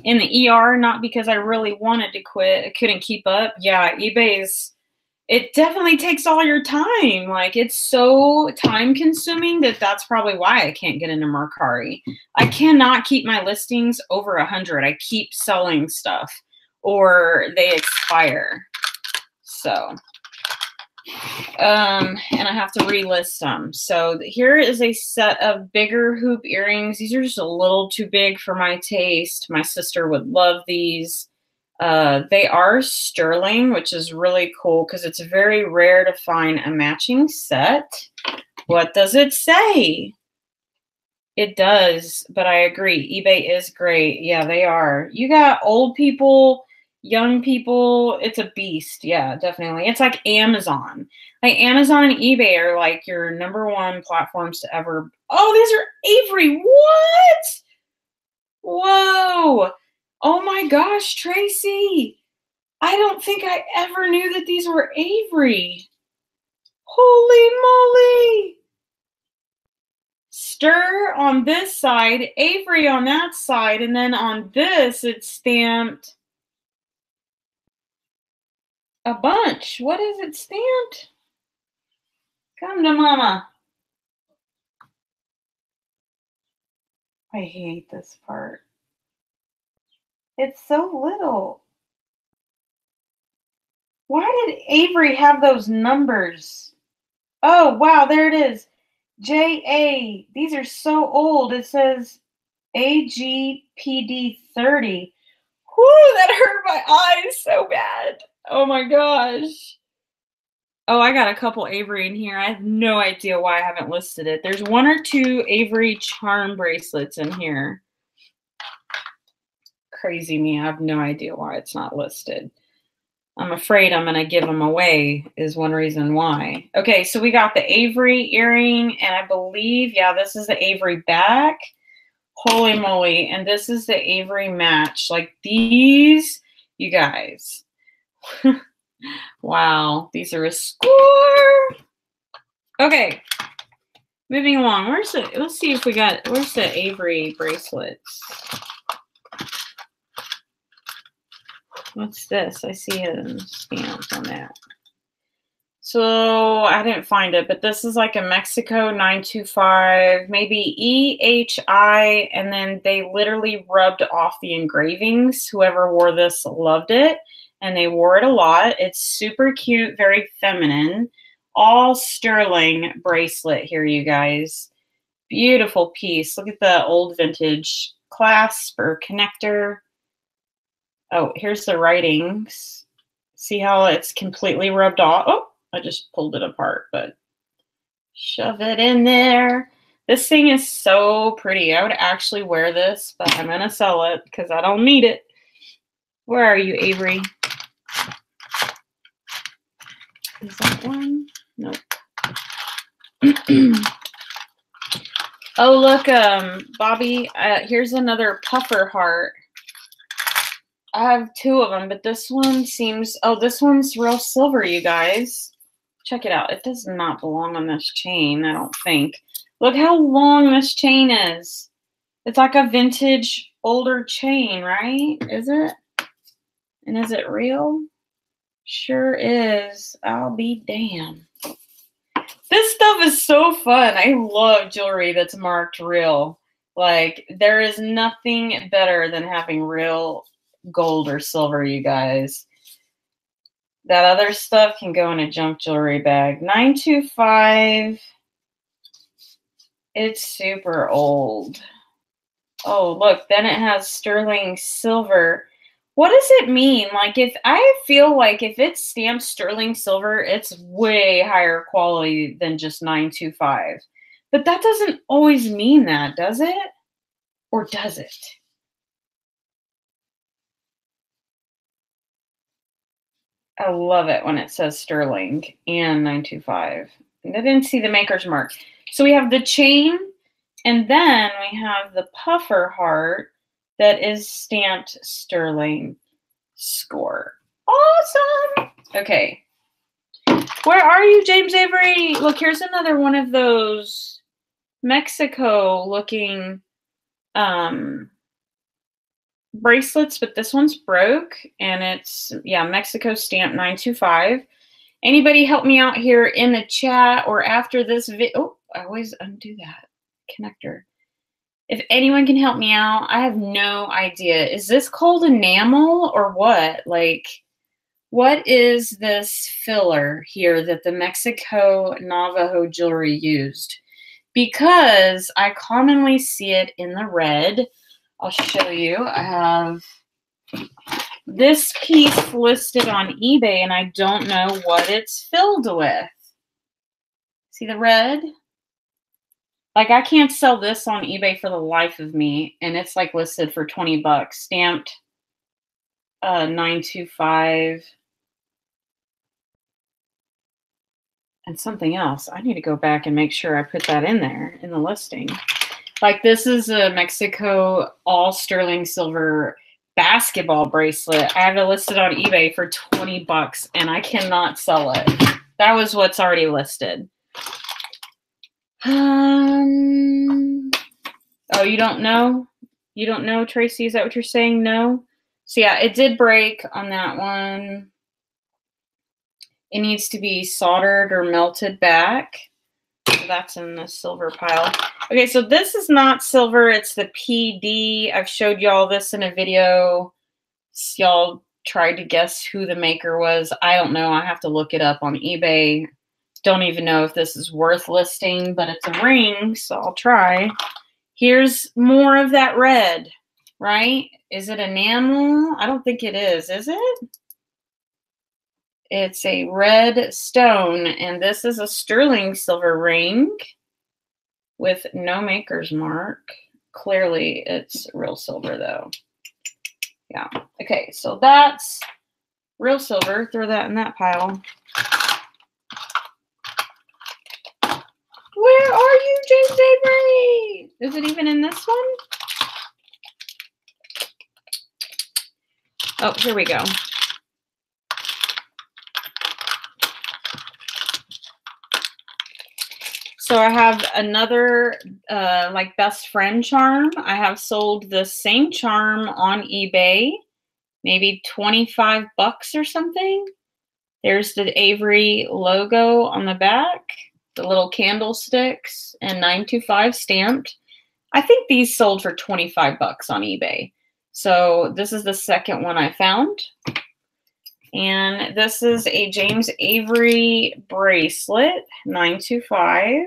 in the ER, not because I really wanted to quit. I couldn't keep up. Yeah, it definitely takes all your time. Like, it's so time consuming that's probably why I can't get into Mercari. I cannot keep my listings over 100. I keep selling stuff or they expire. So, and I have to relist them. So here is a set of bigger hoop earrings. These are just a little too big for my taste. My sister would love these. They are sterling, which is really cool because it's very rare to find a matching set. What does it say? It does, but I agree. eBay is great. Yeah, they are. You got old people, young people. It's a beast. Yeah, definitely. It's like Amazon. Like Amazon and eBay are like your #1 platforms to ever. Oh, these are Avery. What? Whoa. Oh my gosh, Tracy. I don't think I ever knew that these were Avery. Holy moly. Stir on this side, Avery on that side, and then on this it's stamped a bunch. What is it stamped? Come to mama. I hate this part. It's so little. Why did Avery have those numbers? Oh, wow, there it is. JA. These are so old. It says AGPD 30. Whoo, that hurt my eyes so bad. Oh my gosh. Oh, I got a couple Avery in here. I have no idea why I haven't listed it. There's 1 or 2 Avery charm bracelets in here. Crazy me. I have no idea why it's not listed. I'm afraid I'm going to give them away is one reason why. Okay, so we got the Avery earring, and I believe, yeah, this is the Avery back. Holy moly. And this is the Avery match. Like these, you guys. Wow, these are a score. Okay, moving along. Let's see if we got, where's the Avery bracelets? What's this? I see a stamp on that. So I didn't find it, but this is like a Mexico 925, maybe EHI, and then they literally rubbed off the engravings. Whoever wore this loved it, and they wore it a lot. It's super cute, very feminine. All sterling bracelet here, you guys. Beautiful piece. Look at the old vintage clasp or connector. Oh, here's the writings. See how it's completely rubbed off? Oh, I just pulled it apart, but shove it in there. This thing is so pretty. I would actually wear this, but I'm going to sell it because I don't need it. Where are you, Avery? Is that one? Nope. Oh, look, Bobby, here's another puffer heart. I have two of them, but this one seems, oh, this one's real silver, you guys. Check it out. It does not belong on this chain, I don't think. Look how long this chain is. It's like a vintage, older chain, right? Is it? And is it real? Sure is. I'll be damned. This stuff is so fun. I love jewelry that's marked real. Like, there is nothing better than having real gold or silver, you guys. That other stuff can go in a junk jewelry bag. 925. It's super old. Oh, look, then it has sterling silver. What does it mean? Like, if I feel like if it's stamped sterling silver, it's way higher quality than just 925. But that doesn't always mean that, does it? Or does it? I love it when it says sterling and 925. And I didn't see the maker's mark. So we have the chain, and then we have the puffer heart that is stamped sterling. Score. Awesome. Okay. Where are you, James Avery? Look, here's another one of those Mexico looking bracelets, but this one's broke, and it's, yeah, Mexico stamp 925. Anybody help me out here in the chat or after this video? Oh, I always undo that connector. If anyone can help me out, I have no idea. Is this called enamel or what? Like, what is this filler here that the Mexico Navajo jewelry used? Because I commonly see it in the red. I'll show you. I have this piece listed on eBay, and I don't know what it's filled with. See the red? Like, I can't sell this on eBay for the life of me, and it's like listed for 20 bucks. Stamped 925. And something else. I need to go back and make sure I put that in there in the listing. Like, this is a Mexico all sterling silver basketball bracelet. I have it listed on eBay for 20 bucks, and I cannot sell it. That was what's already listed. Oh, you don't know? You don't know, Tracy? Is that what you're saying? No? So, yeah, it did break on that one. It needs to be soldered or melted back. So that's in the silver pile. Okay, so this is not silver. It's the PD. I've showed y'all this in a video. Y'all tried to guess who the maker was. I don't know. I have to look it up on eBay. Don't even know if this is worth listing, but it's a ring, so I'll try. Here's more of that red, right? Is it enamel? I don't think it is it? It's a red stone, and this is a sterling silver ring with no maker's mark. Clearly, it's real silver, though. Yeah. Okay, so that's real silver. Throw that in that pile. Where are you, James Avery? Is it even in this one? Oh, here we go. So I have another like best friend charm. I have sold the same charm on eBay, maybe 25 bucks or something. There's the Avery logo on the back, the little candlesticks, and 925 stamped. I think these sold for 25 bucks on eBay. So this is the second one I found. And this is a James Avery bracelet, 925.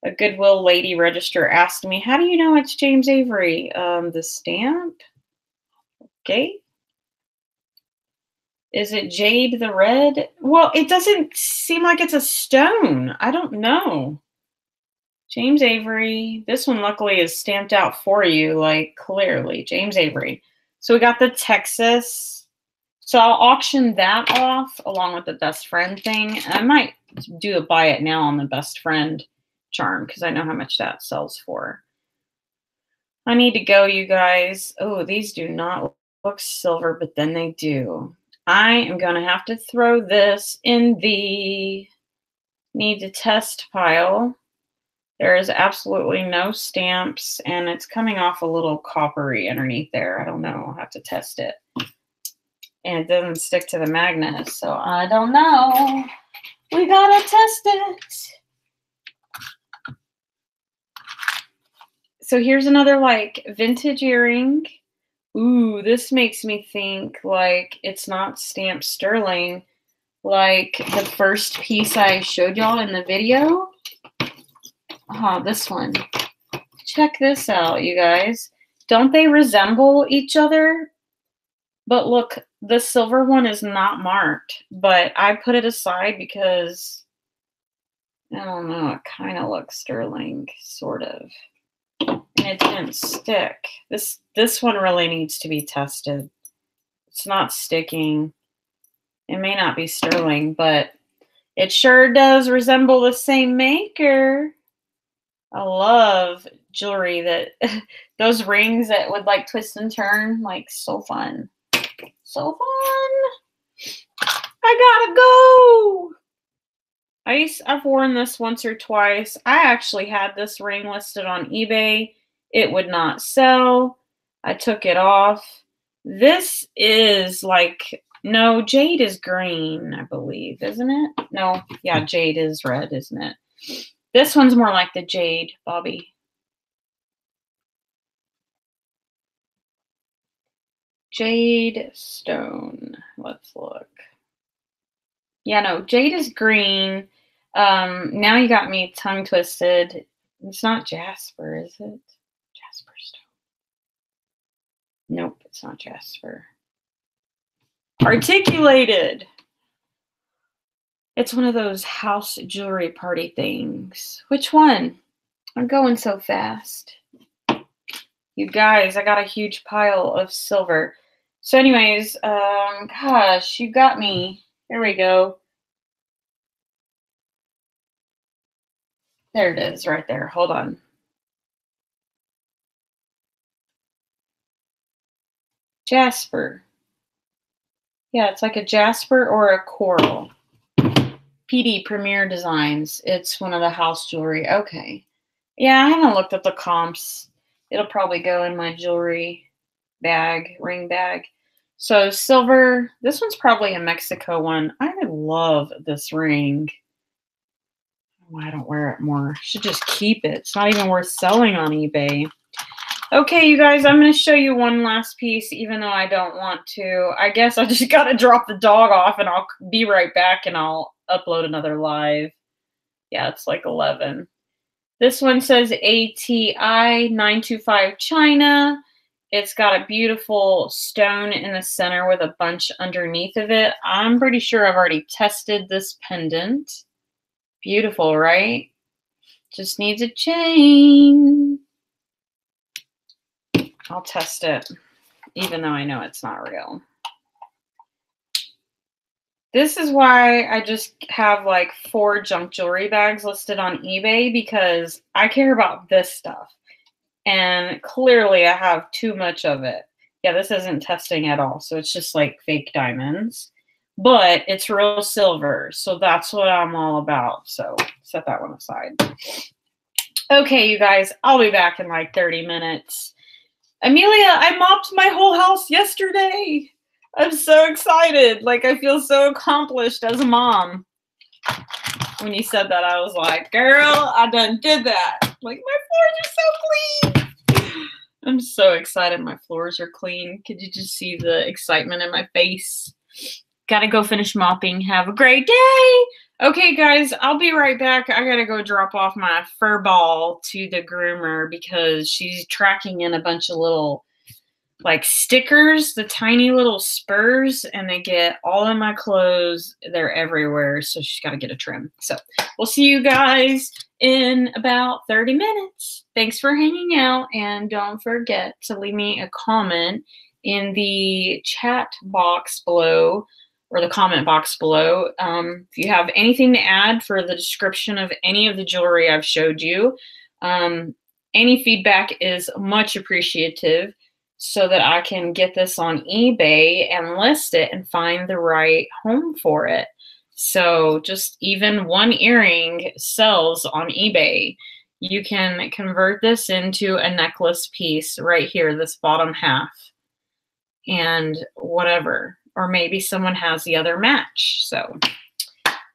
A Goodwill lady register asked me, how do you know it's James Avery? The stamp. Okay. Is it jade the red? Well, it doesn't seem like it's a stone. I don't know. James Avery. This one luckily is stamped out for you, like clearly. James Avery. So we got the Texas. So I'll auction that off along with the best friend thing. I might do a buy it now on the best friend charm because I know how much that sells for. I need to go, you guys. Oh, these do not look silver, but then they do. I am going to have to throw this in the need to test pile. There is absolutely no stamps, and it's coming off a little coppery underneath there. I don't know. I'll have to test it. And it doesn't stick to the magnet, so I don't know. We gotta test it. So here's another like vintage earring. Ooh, this makes me think like it's not stamped sterling like the first piece I showed y'all in the video. This one. Check this out, you guys. Don't they resemble each other? But look, the silver one is not marked, but I put it aside because, I don't know, it kind of looks sterling, sort of. And it didn't stick. This one really needs to be tested. It's not sticking. It may not be sterling, but it sure does resemble the same maker. I love jewelry that, those rings that would like twist and turn, like so fun. So fun. I gotta go. I've worn this once or twice. I actually had this ring listed on eBay. It would not sell. I took it off. This is like, no, jade is green, I believe, isn't it? No, yeah, jade is red, isn't it? This one's more like the jade, Bobby. Jade stone. Let's look. Yeah, no, jade is green. Now you got me tongue twisted. It's not jasper, is it? Jasper stone. Nope, it's not jasper. Articulated. It's one of those house jewelry party things. Which one? I'm going so fast. You guys, I got a huge pile of silver. So anyways, gosh, you got me. Here we go. There it is right there. Hold on. Jasper. Yeah, it's like a jasper or a coral. PD Premier Designs. It's one of the house jewelry. Okay. Yeah, I haven't looked at the comps. It'll probably go in my jewelry bag, ring bag. So silver, this one's probably a Mexico one. I love this ring. Oh, I don't wear it more. I should just keep it. It's not even worth selling on eBay. Okay, you guys, I'm going to show you one last piece, even though I don't want to. I guess I just got to drop the dog off, and I'll be right back, and I'll upload another live. Yeah, it's like 11. This one says ATI 925 China. It's got a beautiful stone in the center with a bunch underneath of it. I'm pretty sure I've already tested this pendant. Beautiful, right? Just needs a chain. I'll test it, even though I know it's not real. This is why I just have like 4 junk jewelry bags listed on eBay, because I care about this stuff. And clearly I have too much of it. Yeah, this isn't testing at all. So it's just like fake diamonds. But it's real silver. So that's what I'm all about. So set that one aside. Okay, you guys, I'll be back in like 30 minutes. Amelia, I mopped my whole house yesterday. I'm so excited. Like, I feel so accomplished as a mom. When you said that, I was like, girl, I done did that. Like, my floors are so clean. I'm so excited my floors are clean. Could you just see the excitement in my face? Gotta go finish mopping. Have a great day. Okay, guys, I'll be right back. I gotta go drop off my fur ball to the groomer because she's tracking in a bunch of little like stickers, the tiny little spurs, and they get all in my clothes. They're everywhere, so she's got to get a trim. So we'll see you guys in about 30 minutes. Thanks for hanging out, and don't forget to leave me a comment in the chat box below, or the comment box below. If you have anything to add for the description of any of the jewelry I've showed you, any feedback is much appreciative, so that I can get this on eBay and list it and find the right home for it. So just even one earring sells on eBay. You can convert this into a necklace piece right here, this bottom half, and whatever. Or maybe someone has the other match. So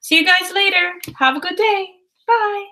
see you guys later. Have a good day. Bye.